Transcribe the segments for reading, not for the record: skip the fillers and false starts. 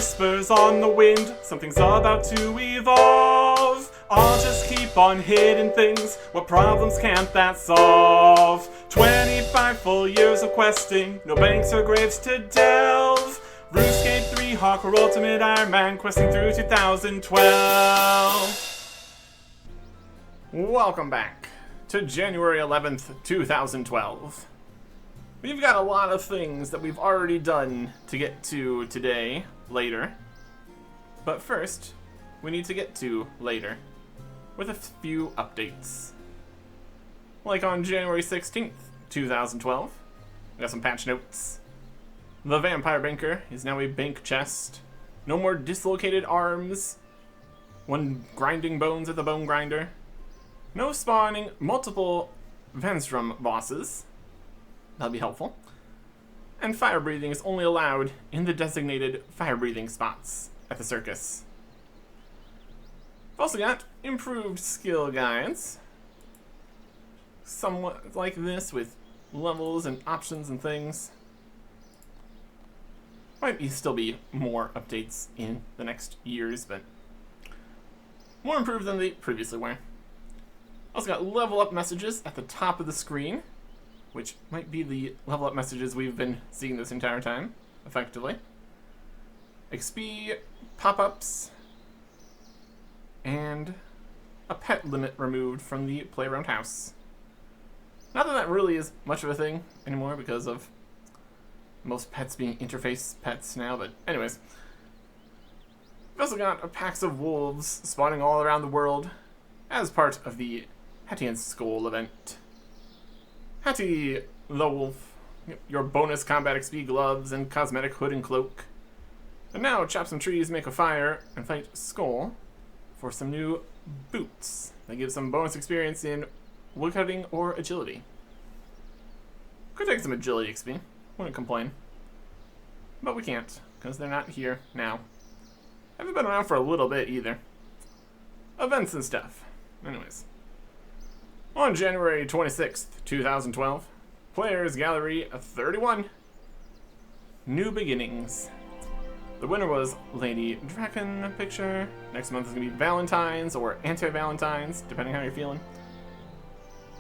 whispers on the wind, something's about to evolve. I'll just keep on hitting things, what problems can't that solve? 25 full years of questing, no banks or graves to delve. RuneScape 3 Hardcore Ultimate Ironman, questing through 2012. Welcome back to January 11th, 2012. We've got a lot of things that we've already done to get to today, later. But first, we need to get to later with a few updates. Like on January 16th, 2012, we got some patch notes. The Vampire Banker is now a bank chest. No more dislocated arms. One grinding bones at the bone grinder. No spawning multiple Venstrom bosses. That'll be helpful. And fire breathing is only allowed in the designated fire breathing spots at the circus. We've also got improved skill guides. Somewhat like this with levels and options and things. Might still be more updates in the next years, but more improved than they previously were. Also got level up messages at the top of the screen, which might be the level up messages we've been seeing this entire time, effectively. XP pop-ups, and a pet limit removed from the playground house. Not that that really is much of a thing anymore because of most pets being interface pets now, but anyways. We've also got a packs of wolves spawning all around the world as part of the Hattie and Skull event. Hattie the Wolf, your bonus combat XP gloves and cosmetic hood and cloak. And now chop some trees, make a fire, and fight Skull for some new boots. They give some bonus experience in woodcutting or agility. Could take some agility XP. Wouldn't complain. But we can't, because they're not here now. Haven't been around for a little bit either. Events and stuff. Anyways. On January 26th, 2012, Players Gallery 31. New Beginnings. The winner was Lady Draken picture. Next month is going to be Valentine's or Anti-Valentine's, depending how you're feeling.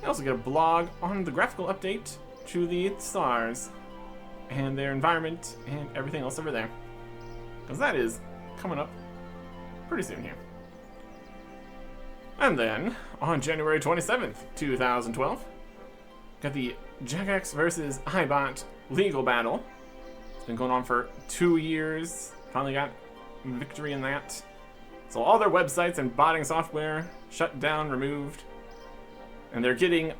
You also get a blog on the graphical update to the stars and their environment and everything else over there. Because that is coming up pretty soon here. And then, on January 27th, 2012, got the Jagex versus iBot legal battle. It's been going on for 2 years. Finally got victory in that. So all their websites and botting software shut down, removed. And they're getting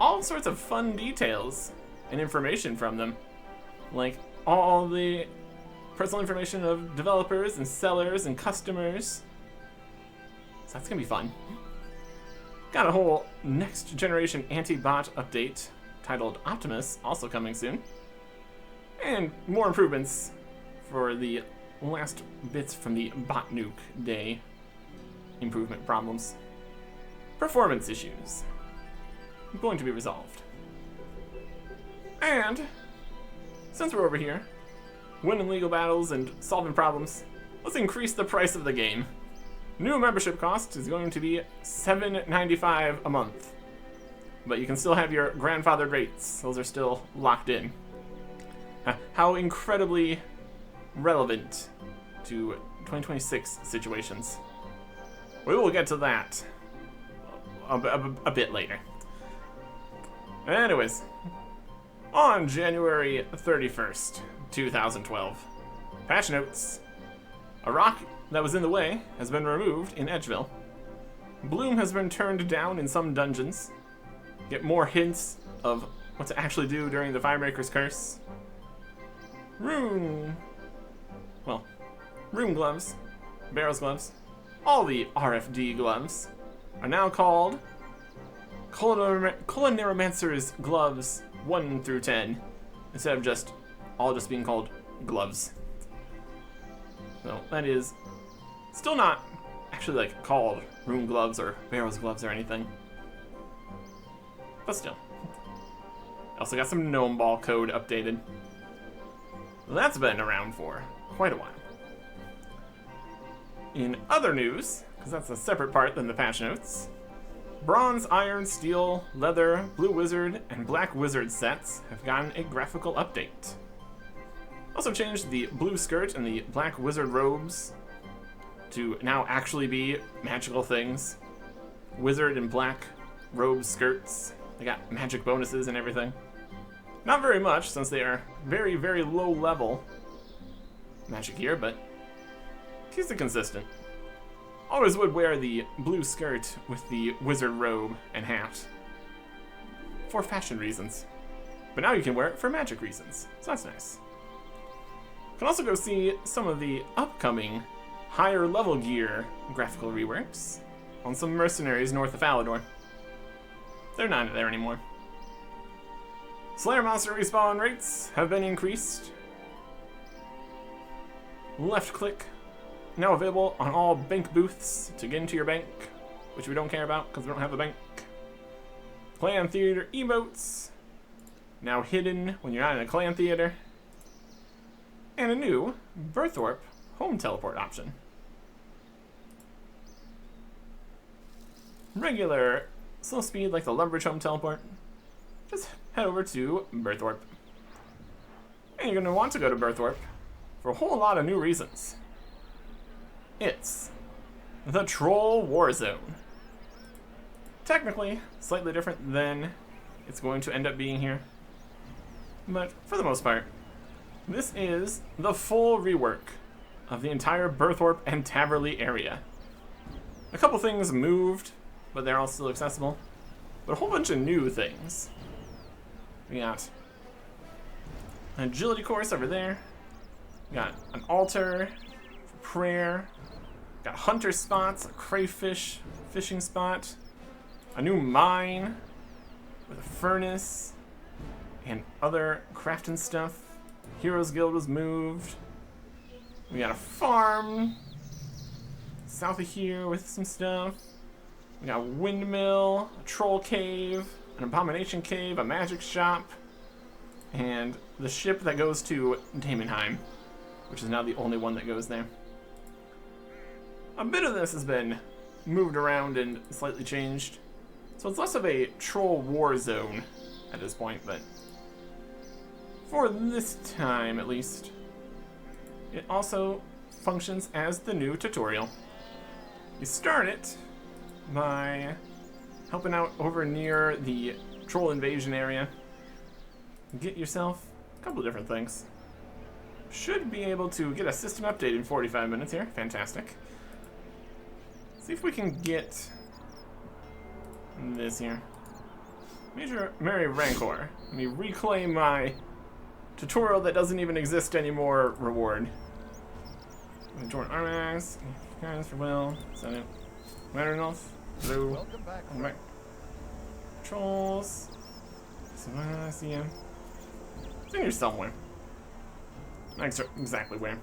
all sorts of fun details and information from them. Like all the personal information of developers and sellers and customers. So that's gonna be fun. Got a whole next generation anti-bot update titled Optimus, also coming soon. And more improvements for the last bits from the bot nuke day improvement problems. Performance issues going to be resolved. And since we're over here, winning legal battles and solving problems, let's increase the price of the game. New membership cost is going to be $7.95 a month. But you can still have your grandfathered rates. Those are still locked in. How incredibly relevant to 2026 situations. We will get to that a bit later. Anyways, on January 31st, 2012, patch notes. A rock that was in the way has been removed in Edgeville. Bloom has been turned down in some dungeons. Get more hints of what to actually do during the Firebreaker's Curse. Rune gloves, Barrel's gloves, all the RFD gloves are now called Culinarimancer's gloves 1 through 10, instead of just being called gloves. So that is still not actually like called Rune gloves or Barrel's gloves or anything. But still. Also got some Gnome Ball code updated. That's been around for quite a while. In other news, because that's a separate part than the patch notes, Bronze, Iron, Steel, Leather, Blue Wizard, and Black Wizard sets have gotten a graphical update. Also changed the blue skirt and the Black Wizard robes to now actually be magical things. Wizard and black robe skirts. They got magic bonuses and everything. Not very much, since they are very, very low level magic gear, but keeps it consistent. Always would wear the blue skirt with the wizard robe and hat for fashion reasons. But now you can wear it for magic reasons, so that's nice. You can also go see some of the upcoming higher level gear graphical reworks on some mercenaries north of Falador. They're not there anymore. Slayer monster respawn rates have been increased. Left click, now available on all bank booths to get into your bank, which we don't care about because we don't have a bank. Clan theater emotes, now hidden when you're not in a clan theater. And a new Berthorpe home teleport option. Regular slow speed like the Lumbridge home teleport. Just head over to Berthorpe. And you're going to want to go to Berthorpe for a whole lot of new reasons. It's the Troll War Zone. Technically, slightly different than it's going to end up being here. But for the most part, this is the full rework of the entire Berthorpe and Taverley area. A couple things moved, but they're all still accessible. But a whole bunch of new things. We got an agility course over there. We got an altar for prayer. We got hunter spots, a crayfish fishing spot, a new mine with a furnace, and other crafting stuff. Heroes Guild was moved. We got a farm south of here with some stuff. We got a windmill, a troll cave, an abomination cave, a magic shop, and the ship that goes to Daemonheim, which is now the only one that goes there. A bit of this has been moved around and slightly changed, so it's less of a troll war zone at this point, but for this time at least, it also functions as the new tutorial. You start it by helping out over near the troll invasion area. Get yourself a couple of different things. Should be able to get a system update in 45 minutes here. Fantastic. See if we can get this here. Major Mary Rancor. Let me reclaim my tutorial that doesn't even exist anymore reward. Join Armax. Guys for Will. Set it. Marinolf. Blue. Welcome back. Trolls. So I see him. It's in here somewhere. Not exactly where.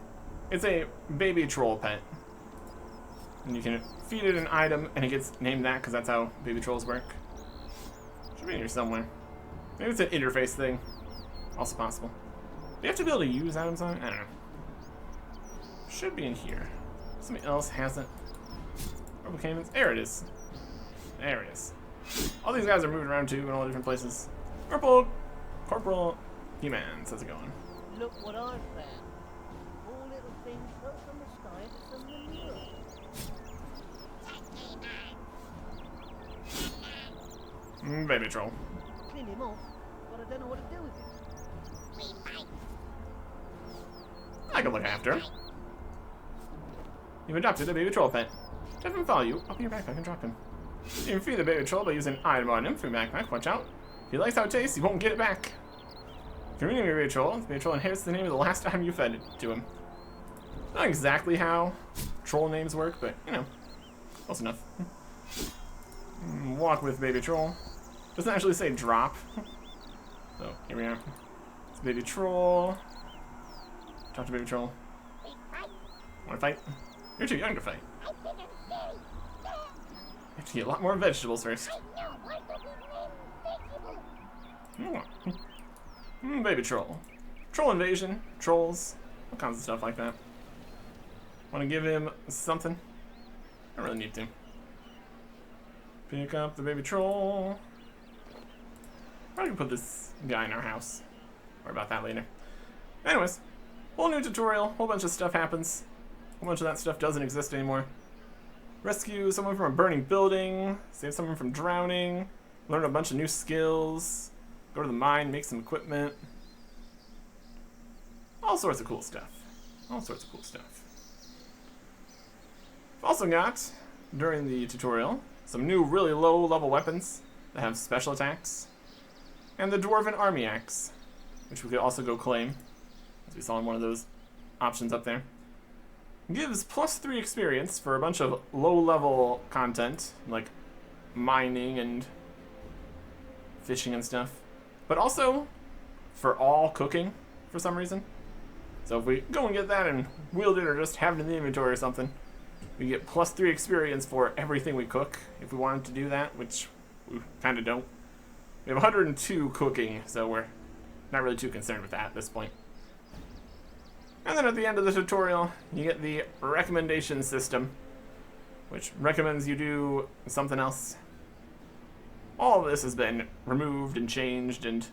It's a baby troll pet. And you can feed it an item and it gets named that because that's how baby trolls work. Should be in here somewhere. Maybe it's an interface thing. Also possible. Do you have to be able to use items on it? I don't know. Should be in here. Somebody else has it. Purple Caymans. There it is. There it is. All these guys are moving around too in all different places. Purple Corporal He-Man. How's it going? Look what I've found. Four little things fell from the sky to some manure. Baby troll. Clean him off, but I don't know what to do with him. I can look after him. You've adopted a baby troll pet. To have him follow you, open your backpack and drop him. You can feed the baby troll by using an item on him from your backpack. Watch out. If he likes how it tastes, you won't get it back. If you're renaming your baby troll, the baby troll inherits the name of the last time you fed it to him. Not exactly how troll names work, but, you know, close enough. Walk with baby troll. Doesn't actually say drop. So, here we are. It's baby troll. Talk to baby troll. Wanna fight? You're too young to fight. You have to get a lot more vegetables first. Baby troll. Troll invasion. Trolls. All kinds of stuff like that. Want to give him something? I don't really need to. Pick up the baby troll. Probably can put this guy in our house. Worry about that later. Anyways, whole new tutorial, whole bunch of stuff happens. A whole bunch of that stuff doesn't exist anymore. Rescue someone from a burning building, save someone from drowning, learn a bunch of new skills, go to the mine, make some equipment. All sorts of cool stuff. All sorts of cool stuff. I've also got, during the tutorial, some new really low level weapons that have special attacks. And the Dwarven Army Axe, which we could also go claim, as we saw in one of those options up there. Gives +3 experience for a bunch of low-level content, like mining and fishing and stuff. But also for all cooking, for some reason. So if we go and get that and wield it or just have it in the inventory or something, we get +3 experience for everything we cook, if we wanted to do that, which we kind of don't. We have 102 cooking, so we're not really too concerned with that at this point. And then at the end of the tutorial, you get the recommendation system, which recommends you do something else. All of this has been removed and changed, and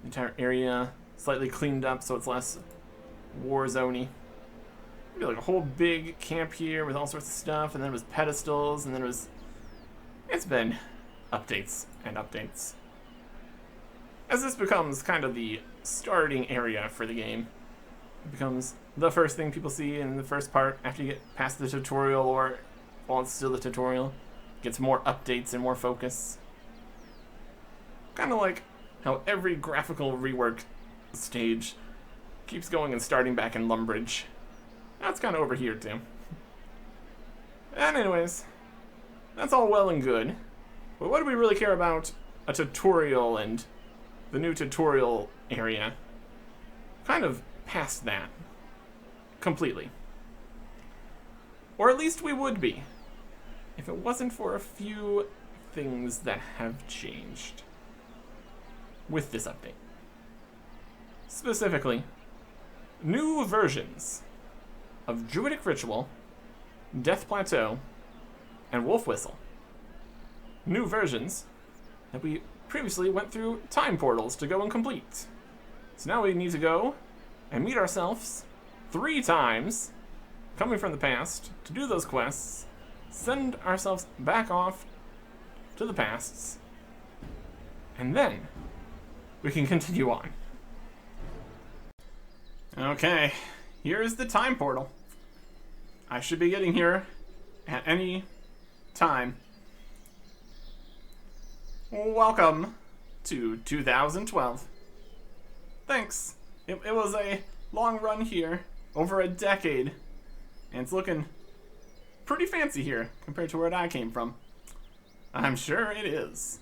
the entire area slightly cleaned up so it's less war-zoney. Maybe like a whole big camp here with all sorts of stuff, and then it was pedestals, and then it's been updates and updates. As this becomes kind of the starting area for the game, it becomes the first thing people see in the first part after you get past the tutorial, or while it's still the tutorial. It gets more updates and more focus. Kind of like how every graphical rework stage keeps going and starting back in Lumbridge. That's kind of over here too. And anyways, that's all well and good. But what do we really care about a tutorial and the new tutorial area? Kind of past that. Completely. Or at least we would be, if it wasn't for a few things that have changed with this update. Specifically, new versions of Druidic Ritual, Death Plateau, and Wolf Whistle. New versions that we previously went through time portals to go and complete. So now we need to go and meet ourselves 3 times, coming from the past, to do those quests, send ourselves back off to the pasts, and then we can continue on. Okay, here's the time portal. I should be getting here at any time. Welcome to 2012. Thanks. It was a long run here, over a decade, and it's looking pretty fancy here compared to where I came from. I'm sure it is.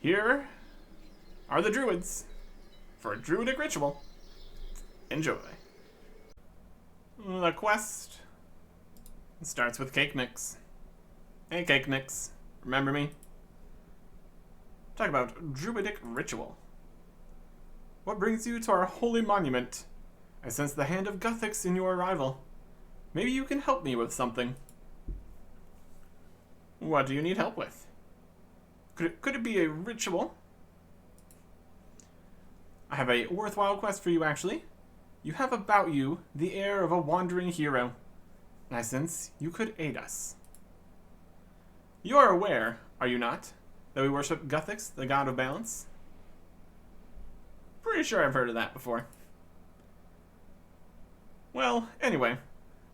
Here are the druids for a druidic ritual. Enjoy. The quest starts with Cake Mix. Hey Cake Mix, remember me? Talk about druidic ritual. What brings you to our holy monument? I sense the hand of Guthix in your arrival. Maybe you can help me with something. What do you need help with? Could it be a ritual? I have a worthwhile quest for you, actually. You have about you the air of a wandering hero, and I sense you could aid us. You are aware, are you not, that we worship Guthix, the god of balance? Pretty sure I've heard of that before. Well, anyway,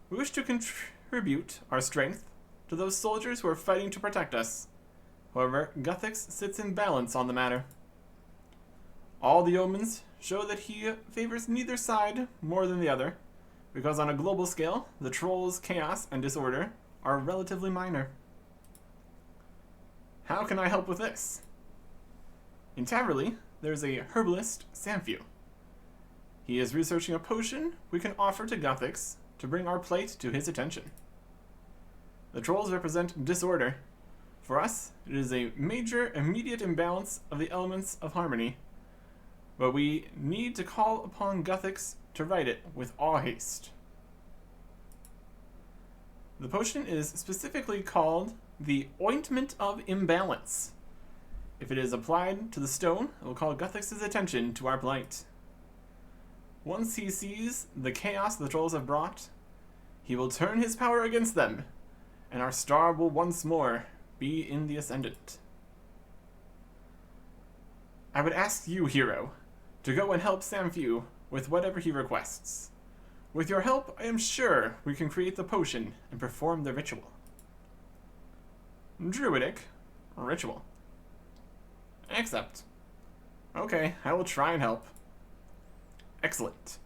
we wish to contribute our strength to those soldiers who are fighting to protect us. However, Guthix sits in balance on the matter. All the omens show that he favors neither side more than the other, because on a global scale, the trolls' chaos and disorder are relatively minor. How can I help with this? In Taverley, there's a herbalist, Samfew. He is researching a potion we can offer to Guthix to bring our plight to his attention. The trolls represent disorder. For us, it is a major immediate imbalance of the elements of harmony, but we need to call upon Guthix to right it with all haste. The potion is specifically called the Ointment of Imbalance. If it is applied to the stone, it will call Guthix's attention to our plight. Once he sees the chaos the trolls have brought, he will turn his power against them, and our star will once more be in the ascendant. I would ask you, hero, to go and help Samfew with whatever he requests. With your help, I am sure we can create the potion and perform the ritual. Druidic ritual. Accept. Okay, I will try and help. Excellent.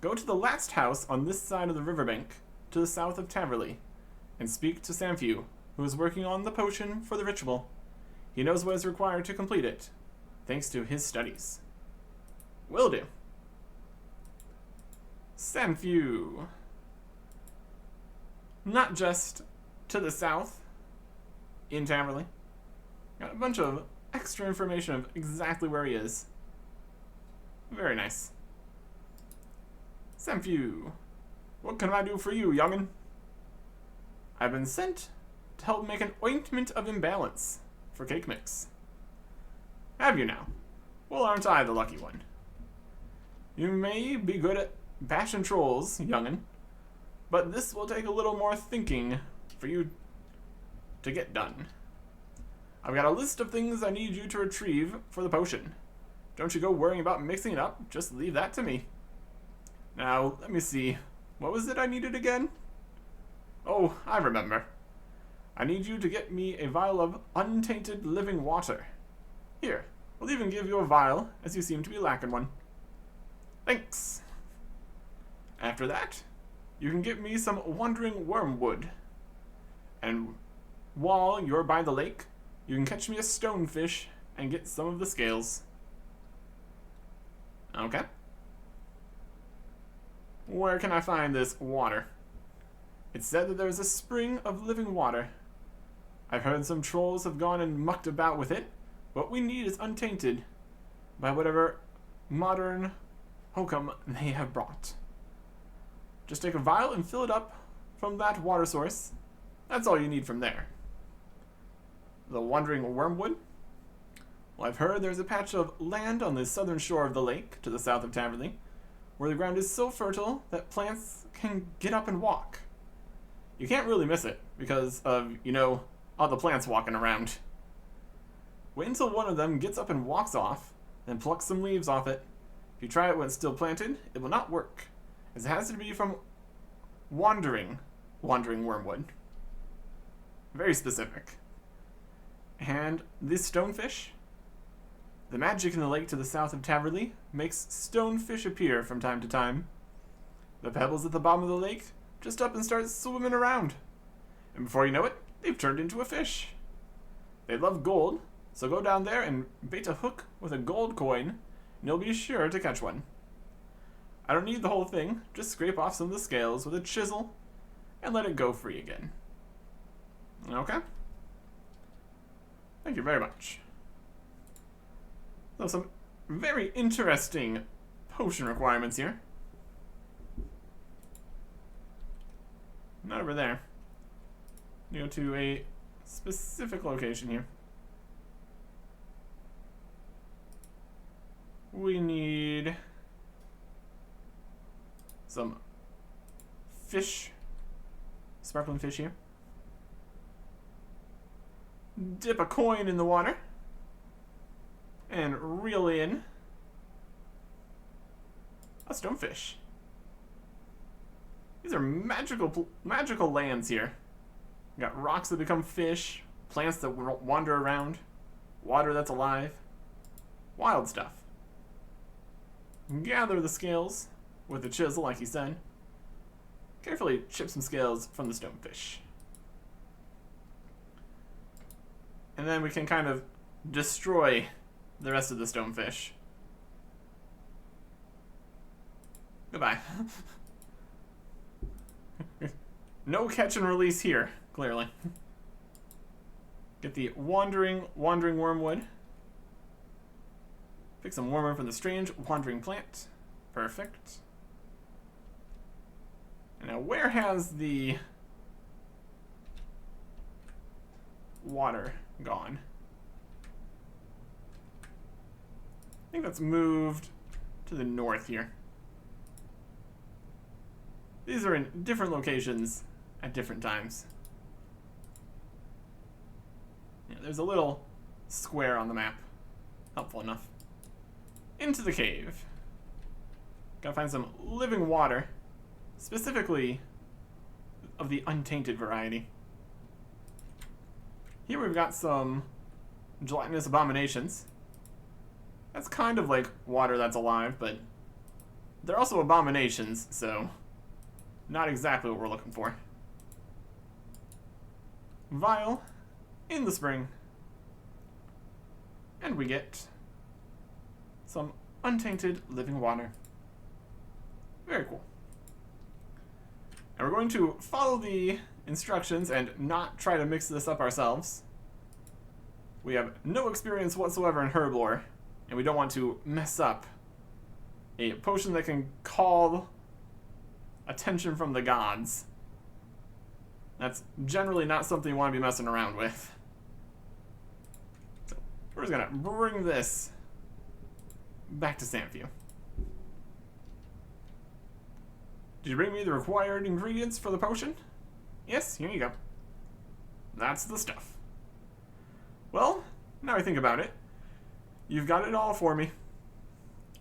Go to the last house on this side of the riverbank, to the south of Taverley, and speak to Samfew, who is working on the potion for the ritual. He knows what is required to complete it, thanks to his studies. Will do. Samfew. Not just to the south, in Taverley. Got a bunch of extra information of exactly where he is. Very nice. Samfew, what can I do for you, youngin? I've been sent to help make an ointment of imbalance for cake mix. Have you now? Well, aren't I the lucky one? You may be good at bashing trolls, youngin, but this will take a little more thinking for you to get done. I've got a list of things I need you to retrieve for the potion. Don't you go worrying about mixing it up, just leave that to me. Now, let me see. What was it I needed again? Oh, I remember. I need you to get me a vial of untainted living water. Here, I'll even give you a vial, as you seem to be lacking one. Thanks. After that, you can get me some wandering wormwood. And while you're by the lake, you can catch me a stonefish and get some of the scales. Okay. Where can I find this water? It's said that there's a spring of living water. I've heard some trolls have gone and mucked about with it. What we need is untainted by whatever modern hokum they have brought. Just take a vial and fill it up from that water source. That's all you need from there. The wandering wormwood? Well, I've heard there's a patch of land on the southern shore of the lake to the south of Taverley, where the ground is so fertile that plants can get up and walk. You can't really miss it because of, all the plants walking around. Wait until one of them gets up and walks off, then pluck some leaves off it. If you try it when it's still planted, it will not work, as it has to be from wandering wormwood. Very specific. And this stonefish? The magic in the lake to the south of Taverley makes stonefish appear from time to time. The pebbles at the bottom of the lake just up and start swimming around. And before you know it, they've turned into a fish. They love gold, so go down there and bait a hook with a gold coin, and you'll be sure to catch one. I don't need the whole thing, just scrape off some of the scales with a chisel and let it go free again. Okay? Thank you very much. So some very interesting potion requirements here. Not over there. Go to a specific location here. We need some fish, sparkling fish here. Dip a coin in the water and reel in a stonefish. These are magical lands here. We got rocks that become fish, plants that wander around, water that's alive, wild stuff. Gather the scales with the chisel, like he said. Carefully chip some scales from the stonefish. And then we can kind of destroy the rest of the stonefish. Goodbye. No catch and release here, clearly. Get the wandering wormwood. Pick some wormwood from the strange wandering plant. Perfect. And now where has the water gone? I think that's moved to the north here. These are in different locations at different times. Yeah, there's a little square on the map. Helpful enough. Into the cave. Gotta find some living water, specifically of the untainted variety. Here we've got some gelatinous abominations. That's kind of like water that's alive, but they're also abominations, so not exactly what we're looking for. Vial in the spring. And we get some untainted living water. Very cool. And we're going to follow the instructions and not try to mix this up ourselves. We have no experience whatsoever in herb lore, and we don't want to mess up a potion that can call attention from the gods. That's generally not something you want to be messing around with. So we're just gonna bring this back to Samview. Did you bring me the required ingredients for the potion? Yes, here you go. That's the stuff. Well, now I think about it, you've got it all for me.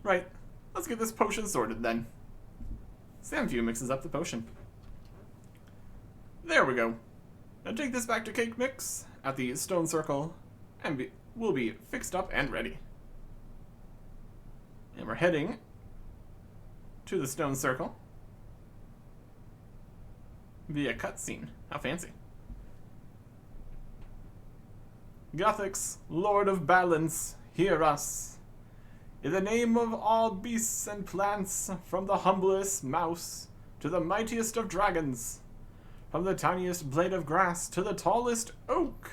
Right, let's get this potion sorted then. Samview mixes up the potion. There we go. Now take this back to Cake Mix at the stone circle, and we'll be fixed up and ready. And we're heading to the stone circle via cutscene. How fancy. Gothix, Lord of Balance, hear us. In the name of all beasts and plants, from the humblest mouse to the mightiest of dragons, from the tiniest blade of grass to the tallest oak.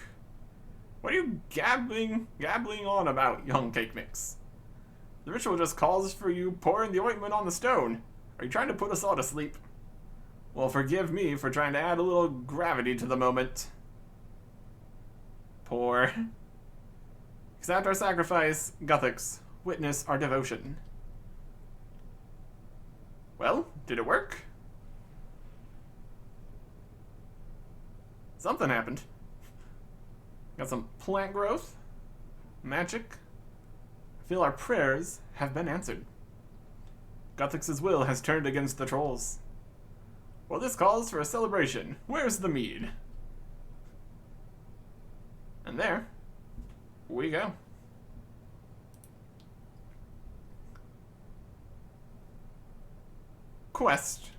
What are you gabbling on about, young Cake Mix? The ritual just calls for you pouring the ointment on the stone. Are you trying to put us all to sleep? Well, forgive me for trying to add a little gravity to the moment. Poor. Accept our sacrifice, Gothix. Witness our devotion. Well, did it work? Something happened. Got some plant growth, magic. I feel our prayers have been answered. Gothix's will has turned against the trolls. Well, this calls for a celebration. Where's the mead? And there we go. Quest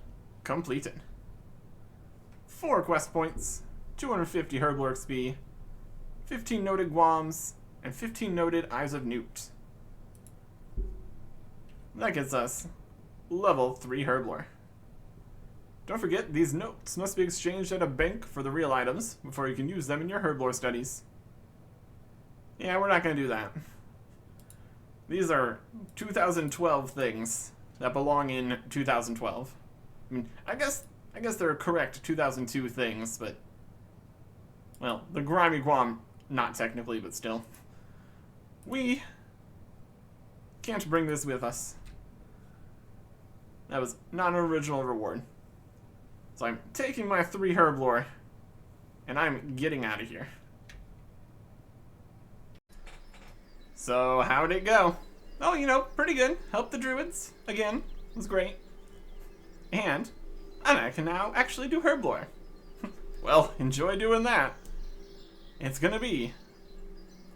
completed. 4 quest points, 250 Herblore XP, 15 noted Guams, and 15 noted Eyes of Newt. That gets us level 3 Herblore. Don't forget, these notes must be exchanged at a bank for the real items before you can use them in your Herblore studies. Yeah, we're not going to do that. These are 2012 things that belong in 2012. I mean, I guess they're correct 2002 things, but, well, the Grimy Guam, not technically, but still. We can't bring this with us. That was not an original reward. So I'm taking my 3 Herblore, and I'm getting out of here. So, how'd it go? Oh, you know, pretty good. Helped the druids. Again, it was great. And I can now actually do Herblore. Well, enjoy doing that. It's gonna be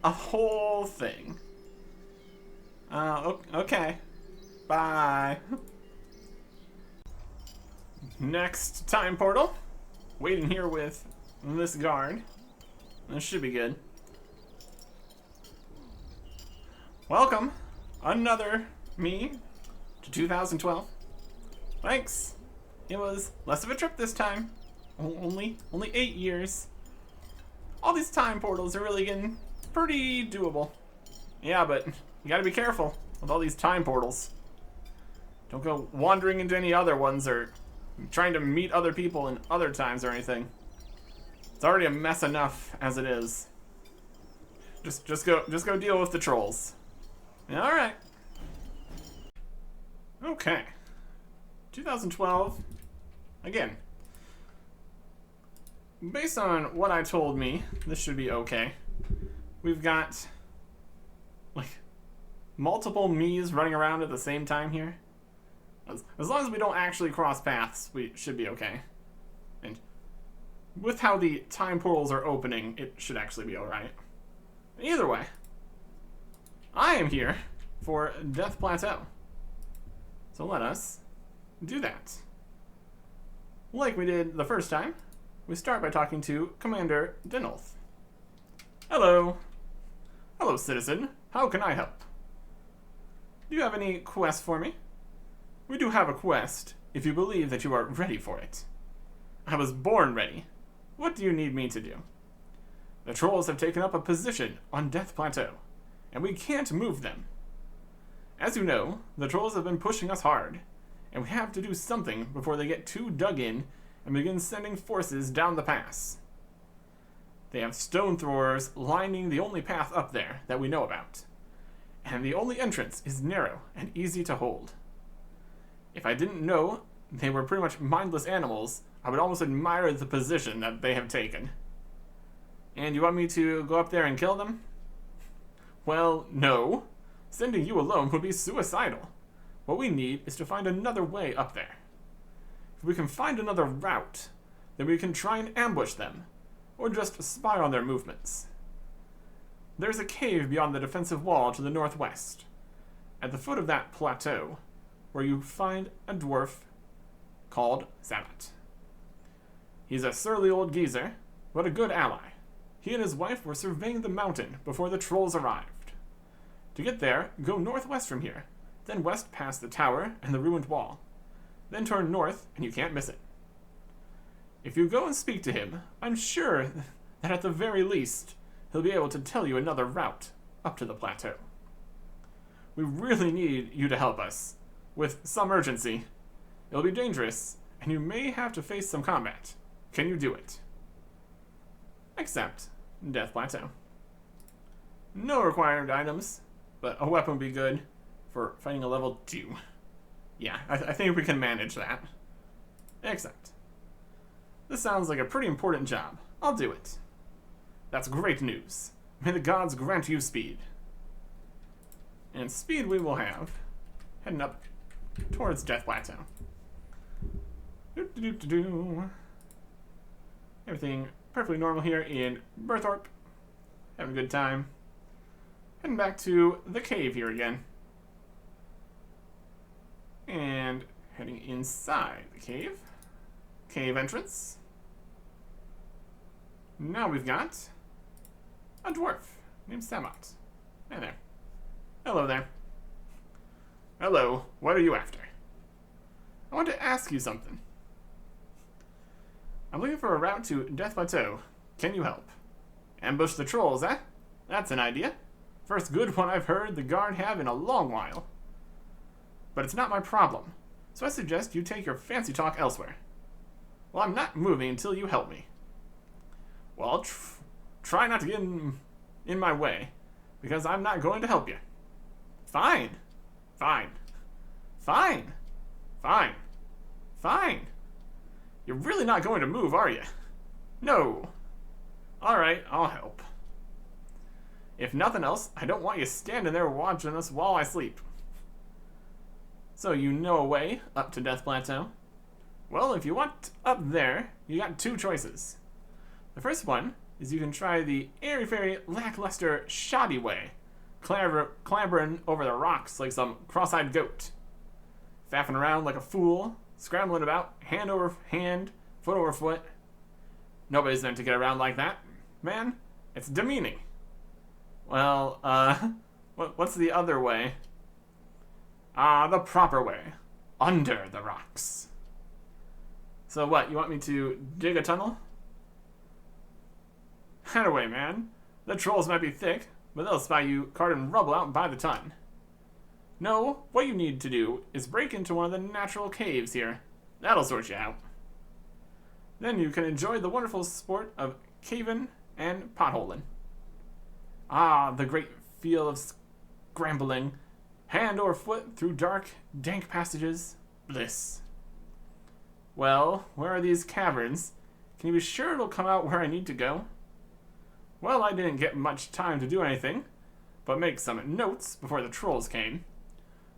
a whole thing. Okay. Bye. Next time portal. Waiting here with this guard. This should be good. Welcome, another me, to 2012. Thanks. It was less of a trip this time. Only 8 years. All these time portals are really getting pretty doable. Yeah, but you gotta be careful with all these time portals. Don't go wandering into any other ones or trying to meet other people in other times or anything. It's already a mess enough as it is. Just go deal with the trolls. All right. Okay. 2012. Again. Based on what I told me, this should be okay. We've got like multiple me's running around at the same time here. As long as we don't actually cross paths, we should be okay. And with how the time portals are opening, it should actually be alright. Either way, I am here for Death Plateau. So let us do that. Like we did the first time, we start by talking to Commander Dinolf. Hello. Hello, citizen. How can I help? Do you have any quests for me? We do have a quest, if you believe that you are ready for it. I was born ready. What do you need me to do? The trolls have taken up a position on Death Plateau, and we can't move them. As you know, the trolls have been pushing us hard, and we have to do something before they get too dug in and begin sending forces down the pass. They have stone throwers lining the only path up there that we know about, and the only entrance is narrow and easy to hold. If I didn't know they were pretty much mindless animals, I would almost admire the position that they have taken. And you want me to go up there and kill them? Well, no. Sending you alone would be suicidal. What we need is to find another way up there. If we can find another route, then we can try and ambush them, or just spy on their movements. There's a cave beyond the defensive wall to the northwest, at the foot of that plateau, where you find a dwarf called Sabat. He's a surly old geezer, but a good ally. He and his wife were surveying the mountain before the trolls arrived. To get there, go northwest from here, then west past the tower and the ruined wall. Then turn north, and you can't miss it. If you go and speak to him, I'm sure that at the very least, he'll be able to tell you another route up to the plateau. We really need you to help us, with some urgency. It'll be dangerous, and you may have to face some combat. Can you do it? Accept. Death Plateau. No required items, but a weapon would be good for fighting a level 2. Yeah, I think we can manage that. Accept. This sounds like a pretty important job. I'll do it. That's great news. May the gods grant you speed. And speed we will have, heading up towards Death Plateau. Everything perfectly normal here in Berthorpe. Having a good time. Heading back to the cave here again. And heading inside the cave. Cave entrance. Now we've got a dwarf named Samat. Hey there. Hello there. Hello, what are you after? I want to ask you something. I'm looking for a route to Death Plateau. Can you help? Ambush the trolls, eh? That's an idea. First good one I've heard the guard have in a long while. But it's not my problem, so I suggest you take your fancy talk elsewhere. Well, I'm not moving until you help me. Well, I'll try not to get in my way, because I'm not going to help you. Fine. Fine. Fine. Fine. Fine. You're really not going to move, are you? No. Alright, I'll help. If nothing else, I don't want you standing there watching us while I sleep. So you know a way up to Death Plateau? Well, if you want up there, you got 2 choices. The first one is you can try the airy-fairy, lackluster, shoddy way, clambering over the rocks like some cross-eyed goat, faffing around like a fool, scrambling about, hand over hand, foot over foot. Nobody's meant to get around like that, man. It's demeaning. Well, what's the other way? The proper way. Under the rocks. So what, you want me to dig a tunnel? Anyway, man. The trolls might be thick, but they'll spy you carting rubble out by the ton. No, what you need to do is break into one of the natural caves here. That'll sort you out. Then you can enjoy the wonderful sport of caving and potholing. Ah, the great feel of scrambling, hand or foot through dark, dank passages. Bliss. Well, where are these caverns? Can you be sure it'll come out where I need to go? Well, I didn't get much time to do anything, but make some notes before the trolls came.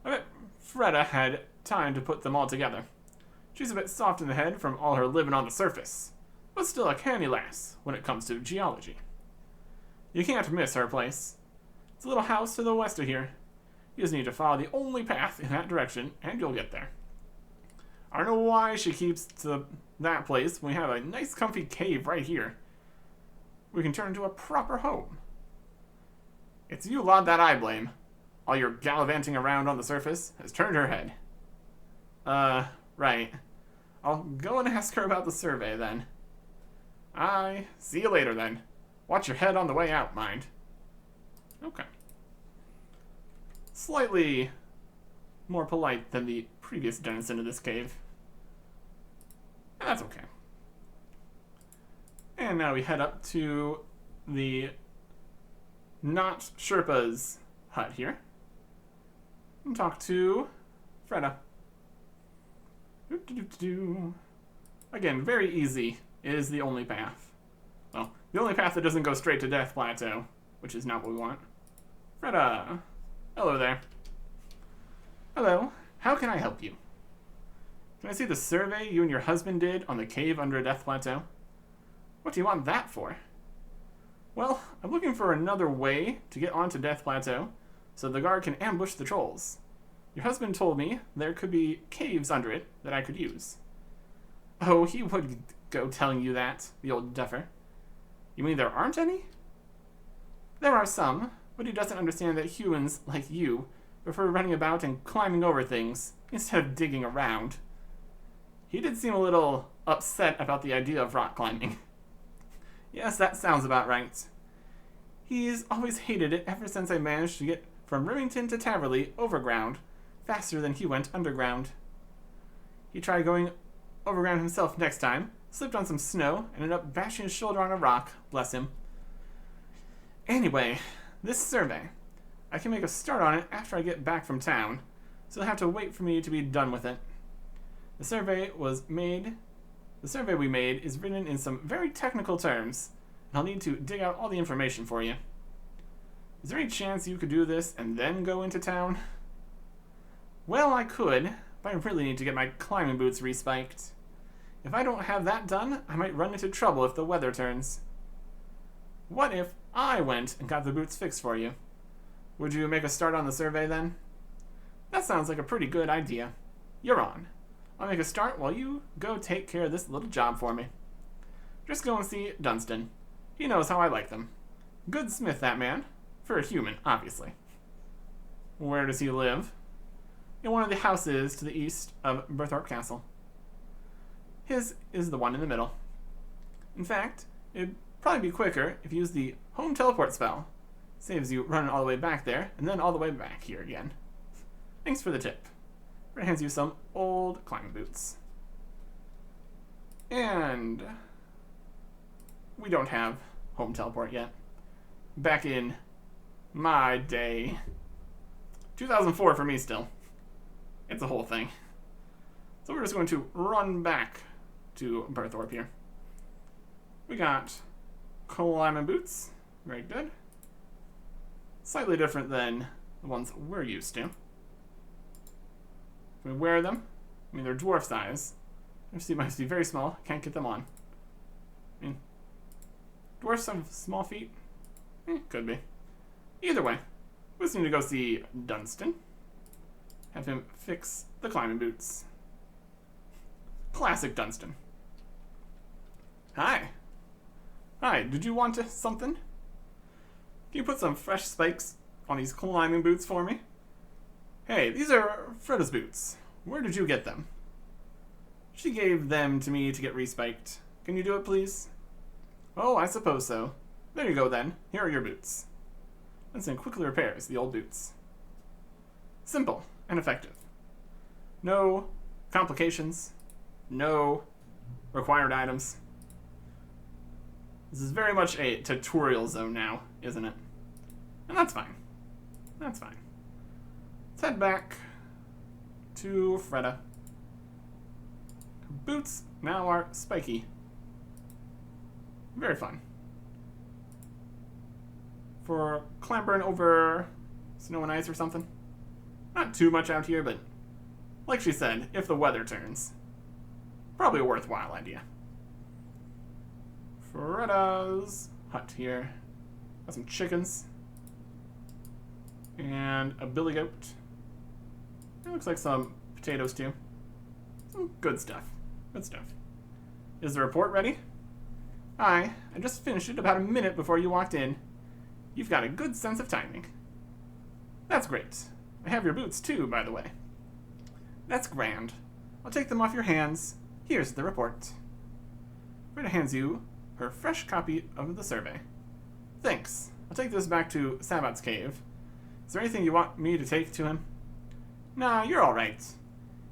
I bet Freda had time to put them all together. She's a bit soft in the head from all her living on the surface, but still a canny lass when it comes to geology. You can't miss her place. It's a little house to the west of here. You just need to follow the only path in that direction, and you'll get there. I don't know why she keeps to that place when we have a nice comfy cave right here. We can turn into a proper home. It's you lot that I blame. All your gallivanting around on the surface has turned her head. Right. I'll go and ask her about the survey then. Aye, see you later then. Watch your head on the way out, mind. Okay. Slightly more polite than the previous denizen of this cave. That's okay. And now we head up to the not Sherpa's hut here. And talk to Freda. Again, very easy. It is the only path. Well, the only path that doesn't go straight to Death Plateau, which is not what we want. Freda. Hello there. Hello. How can I help you? Can I see the survey you and your husband did on the cave under Death Plateau? What do you want that for? Well, I'm looking for another way to get onto Death Plateau so the guard can ambush the trolls. Your husband told me there could be caves under it that I could use. Oh, he would go telling you that, the old duffer. You mean there aren't any? There are some, but he doesn't understand that humans like you prefer running about and climbing over things instead of digging around. He did seem a little upset about the idea of rock climbing. Yes, that sounds about right. He's always hated it ever since I managed to get from Remington to Taverley overground faster than he went underground. He tried going overground himself next time, slipped on some snow, and ended up bashing his shoulder on a rock, bless him. Anyway, this survey. I can make a start on it after I get back from town, so you'll have to wait for me to be done with it. The survey we made is written in some very technical terms, and I'll need to dig out all the information for you. Is there any chance you could do this and then go into town? Well, I could, but I really need to get my climbing boots respiked. If I don't have that done, I might run into trouble if the weather turns. What if I went and got the boots fixed for you? Would you make a start on the survey then? That sounds like a pretty good idea. You're on. I'll make a start while you go take care of this little job for me. Just go and see Dunstan. He knows how I like them. Good smith, that man. For a human, obviously. Where does he live? In one of the houses to the east of Berthorpe Castle. His is the one in the middle. In fact, it'd probably be quicker if you use the home teleport spell. Saves you running all the way back there, and then all the way back here again. Thanks for the tip. It hands you some old climbing boots. And we don't have home teleport yet. Back in my day. 2004 for me still. It's a whole thing. So we're just going to run back to Berthorpe here. We got climbing boots. Very good. Slightly different than the ones we're used to. Can we wear them? I mean, they're dwarf size. They must be very small. Can't get them on. I mean, dwarfs have small feet? Could be. Either way, we just need to go see Dunstan. Have him fix the climbing boots. Classic Dunstan. Hi. Hi, did you want something? Can you put some fresh spikes on these climbing boots for me? Hey, these are Freda's boots. Where did you get them? She gave them to me to get respiked. Can you do it, please? Oh, I suppose so. There you go, then. Here are your boots. Dunstan quickly repairs the old boots. Simple and effective. No complications. No required items. This is very much a tutorial zone now, isn't it? And that's fine. That's fine. Let's head back to Freda. Her boots now are spiky. Very fun. For clambering over snow and ice or something. Not too much out here, but like she said, if the weather turns, probably a worthwhile idea. Freda's hut here. Got some chickens. And a billy goat. It looks like some potatoes too. Some good stuff. Good stuff. Is the report ready? I just finished it about a minute before you walked in. You've got a good sense of timing. That's great. I have your boots too, by the way. That's grand. I'll take them off your hands. Here's the report. Freda hands you her fresh copy of the survey. Thanks. I'll take this back to Sabat's cave. Is there anything you want me to take to him? Nah, you're alright.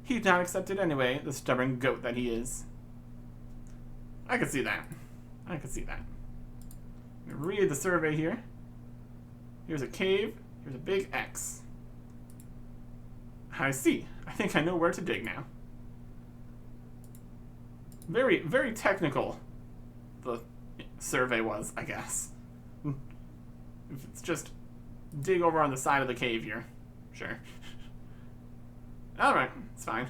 He'd not accept it anyway, the stubborn goat that he is. I could see that. I could see that. Read the survey here. Here's a cave. Here's a big X. I see. I think I know where to dig now. Very, very technical, the survey was, I guess. If it's just dig over on the side of the cave here. Sure. Alright, it's fine.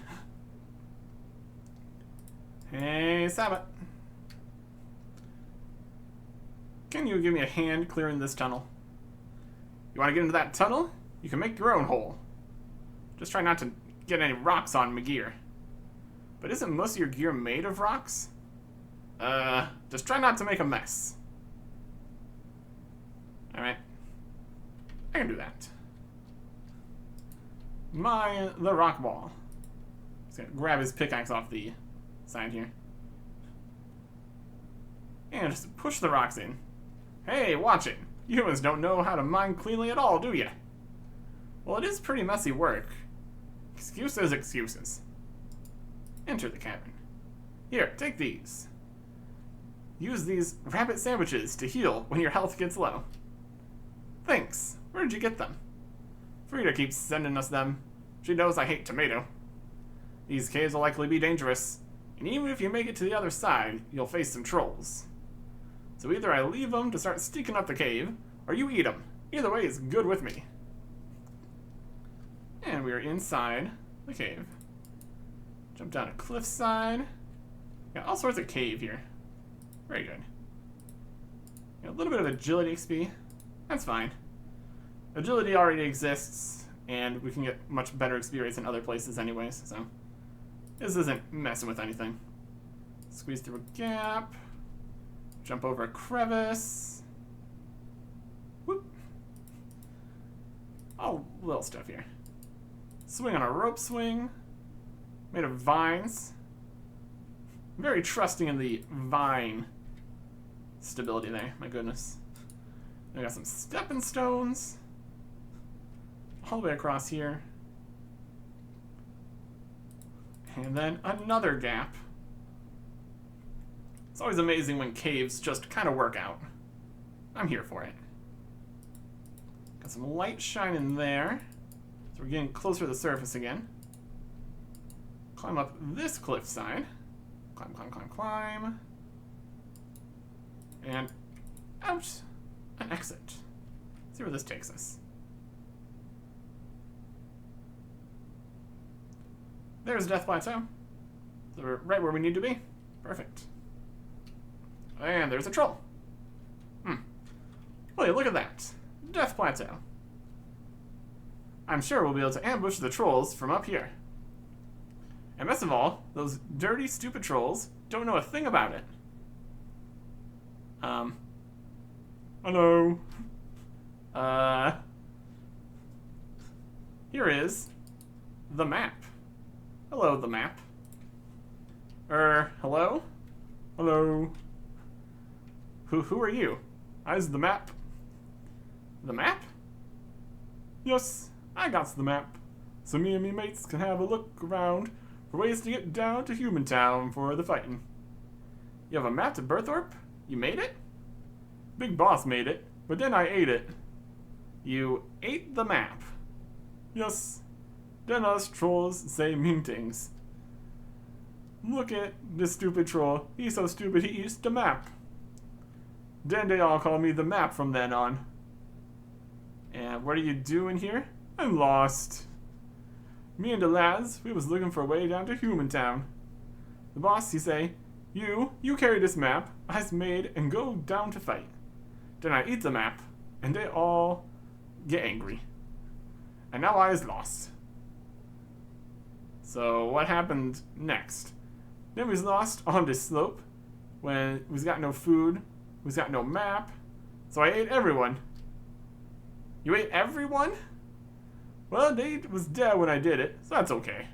Hey, Sabat. Can you give me a hand clearing this tunnel? You want to get into that tunnel? You can make your own hole. Just try not to get any rocks on my gear. But isn't most of your gear made of rocks? Just try not to make a mess. Alright. I can do that. The rock ball. Just gonna grab his pickaxe off the side here. And just push the rocks in. Hey, watch it. Humans don't know how to mine cleanly at all, do ya? Well, it is pretty messy work. Excuses, excuses. Enter the cavern. Here, take these. Use these rabbit sandwiches to heal when your health gets low. Thanks. Where'd you get them? Freda keeps sending us them. She knows I hate tomato. These caves will likely be dangerous, and even if you make it to the other side, you'll face some trolls. So either I leave them to start sneaking up the cave, or you eat them. Either way is good with me. And we are inside the cave. Jump down a cliffside. Got all sorts of cave here. Very good. Got a little bit of agility XP. That's fine. Agility already exists, and we can get much better experience in other places anyways, so this isn't messing with anything. Squeeze through a gap. Jump over a crevice. Whoop. All little stuff here. Swing on a rope swing. Made of vines. Very trusting in the vine stability there, my goodness. I got some stepping stones. All the way across here. And then another gap. It's always amazing when caves just kind of work out. I'm here for it. Got some light shining there. So we're getting closer to the surface again. Climb up this cliffside. Climb, climb, climb, climb. And out. An exit. Let's see where this takes us. There's Death Plateau. So we're right where we need to be. Perfect. And there's a troll. Well, look at that. Death Plateau. I'm sure we'll be able to ambush the trolls from up here. And best of all, those dirty, stupid trolls don't know a thing about it. Hello. Here is the map. Hello, the map. Hello? Hello? Who are you? I's the map. The map? Yes, I got the map. So me and me mates can have a look around for ways to get down to Human Town for the fighting. You have a map to Berthorpe? You made it? Big Boss made it, but then I ate it. You ate the map. Yes. Then us trolls say mean things. Look at this stupid troll. He's so stupid he eats the map. Then they all call me the map from then on. And what are you doing here? I'm lost. Me and the lads, we was looking for a way down to Human Town. The boss, he say, you carry this map, I's made, and go down to fight. Then I eat the map, and they all get angry. And now I is lost. So what happened next? Then we was lost on this slope, when we's got no food, we's got no map, so I ate everyone. You ate everyone? Well, they was dead when I did it, so that's okay.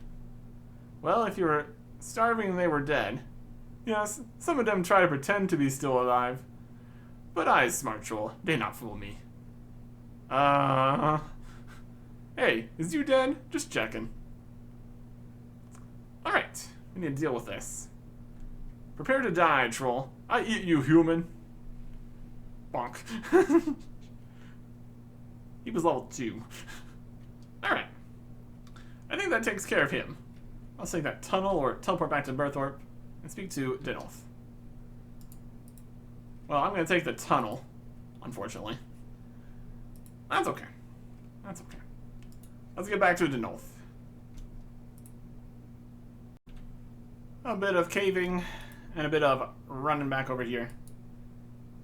Well, if you were starving and they were dead, yes, some of them try to pretend to be still alive. But I's smart troll, they not fool me. Hey, is you dead? Just checking. Alright, we need to deal with this. Prepare to die, troll. I eat you, human. Bonk. He was level 2. Alright. I think that takes care of him. I'll take that tunnel or teleport back to Berthorpe and speak to Denolf. Well, I'm going to take the tunnel, unfortunately. That's okay. That's okay. Let's get back to Denolf. A bit of caving and a bit of running back over here.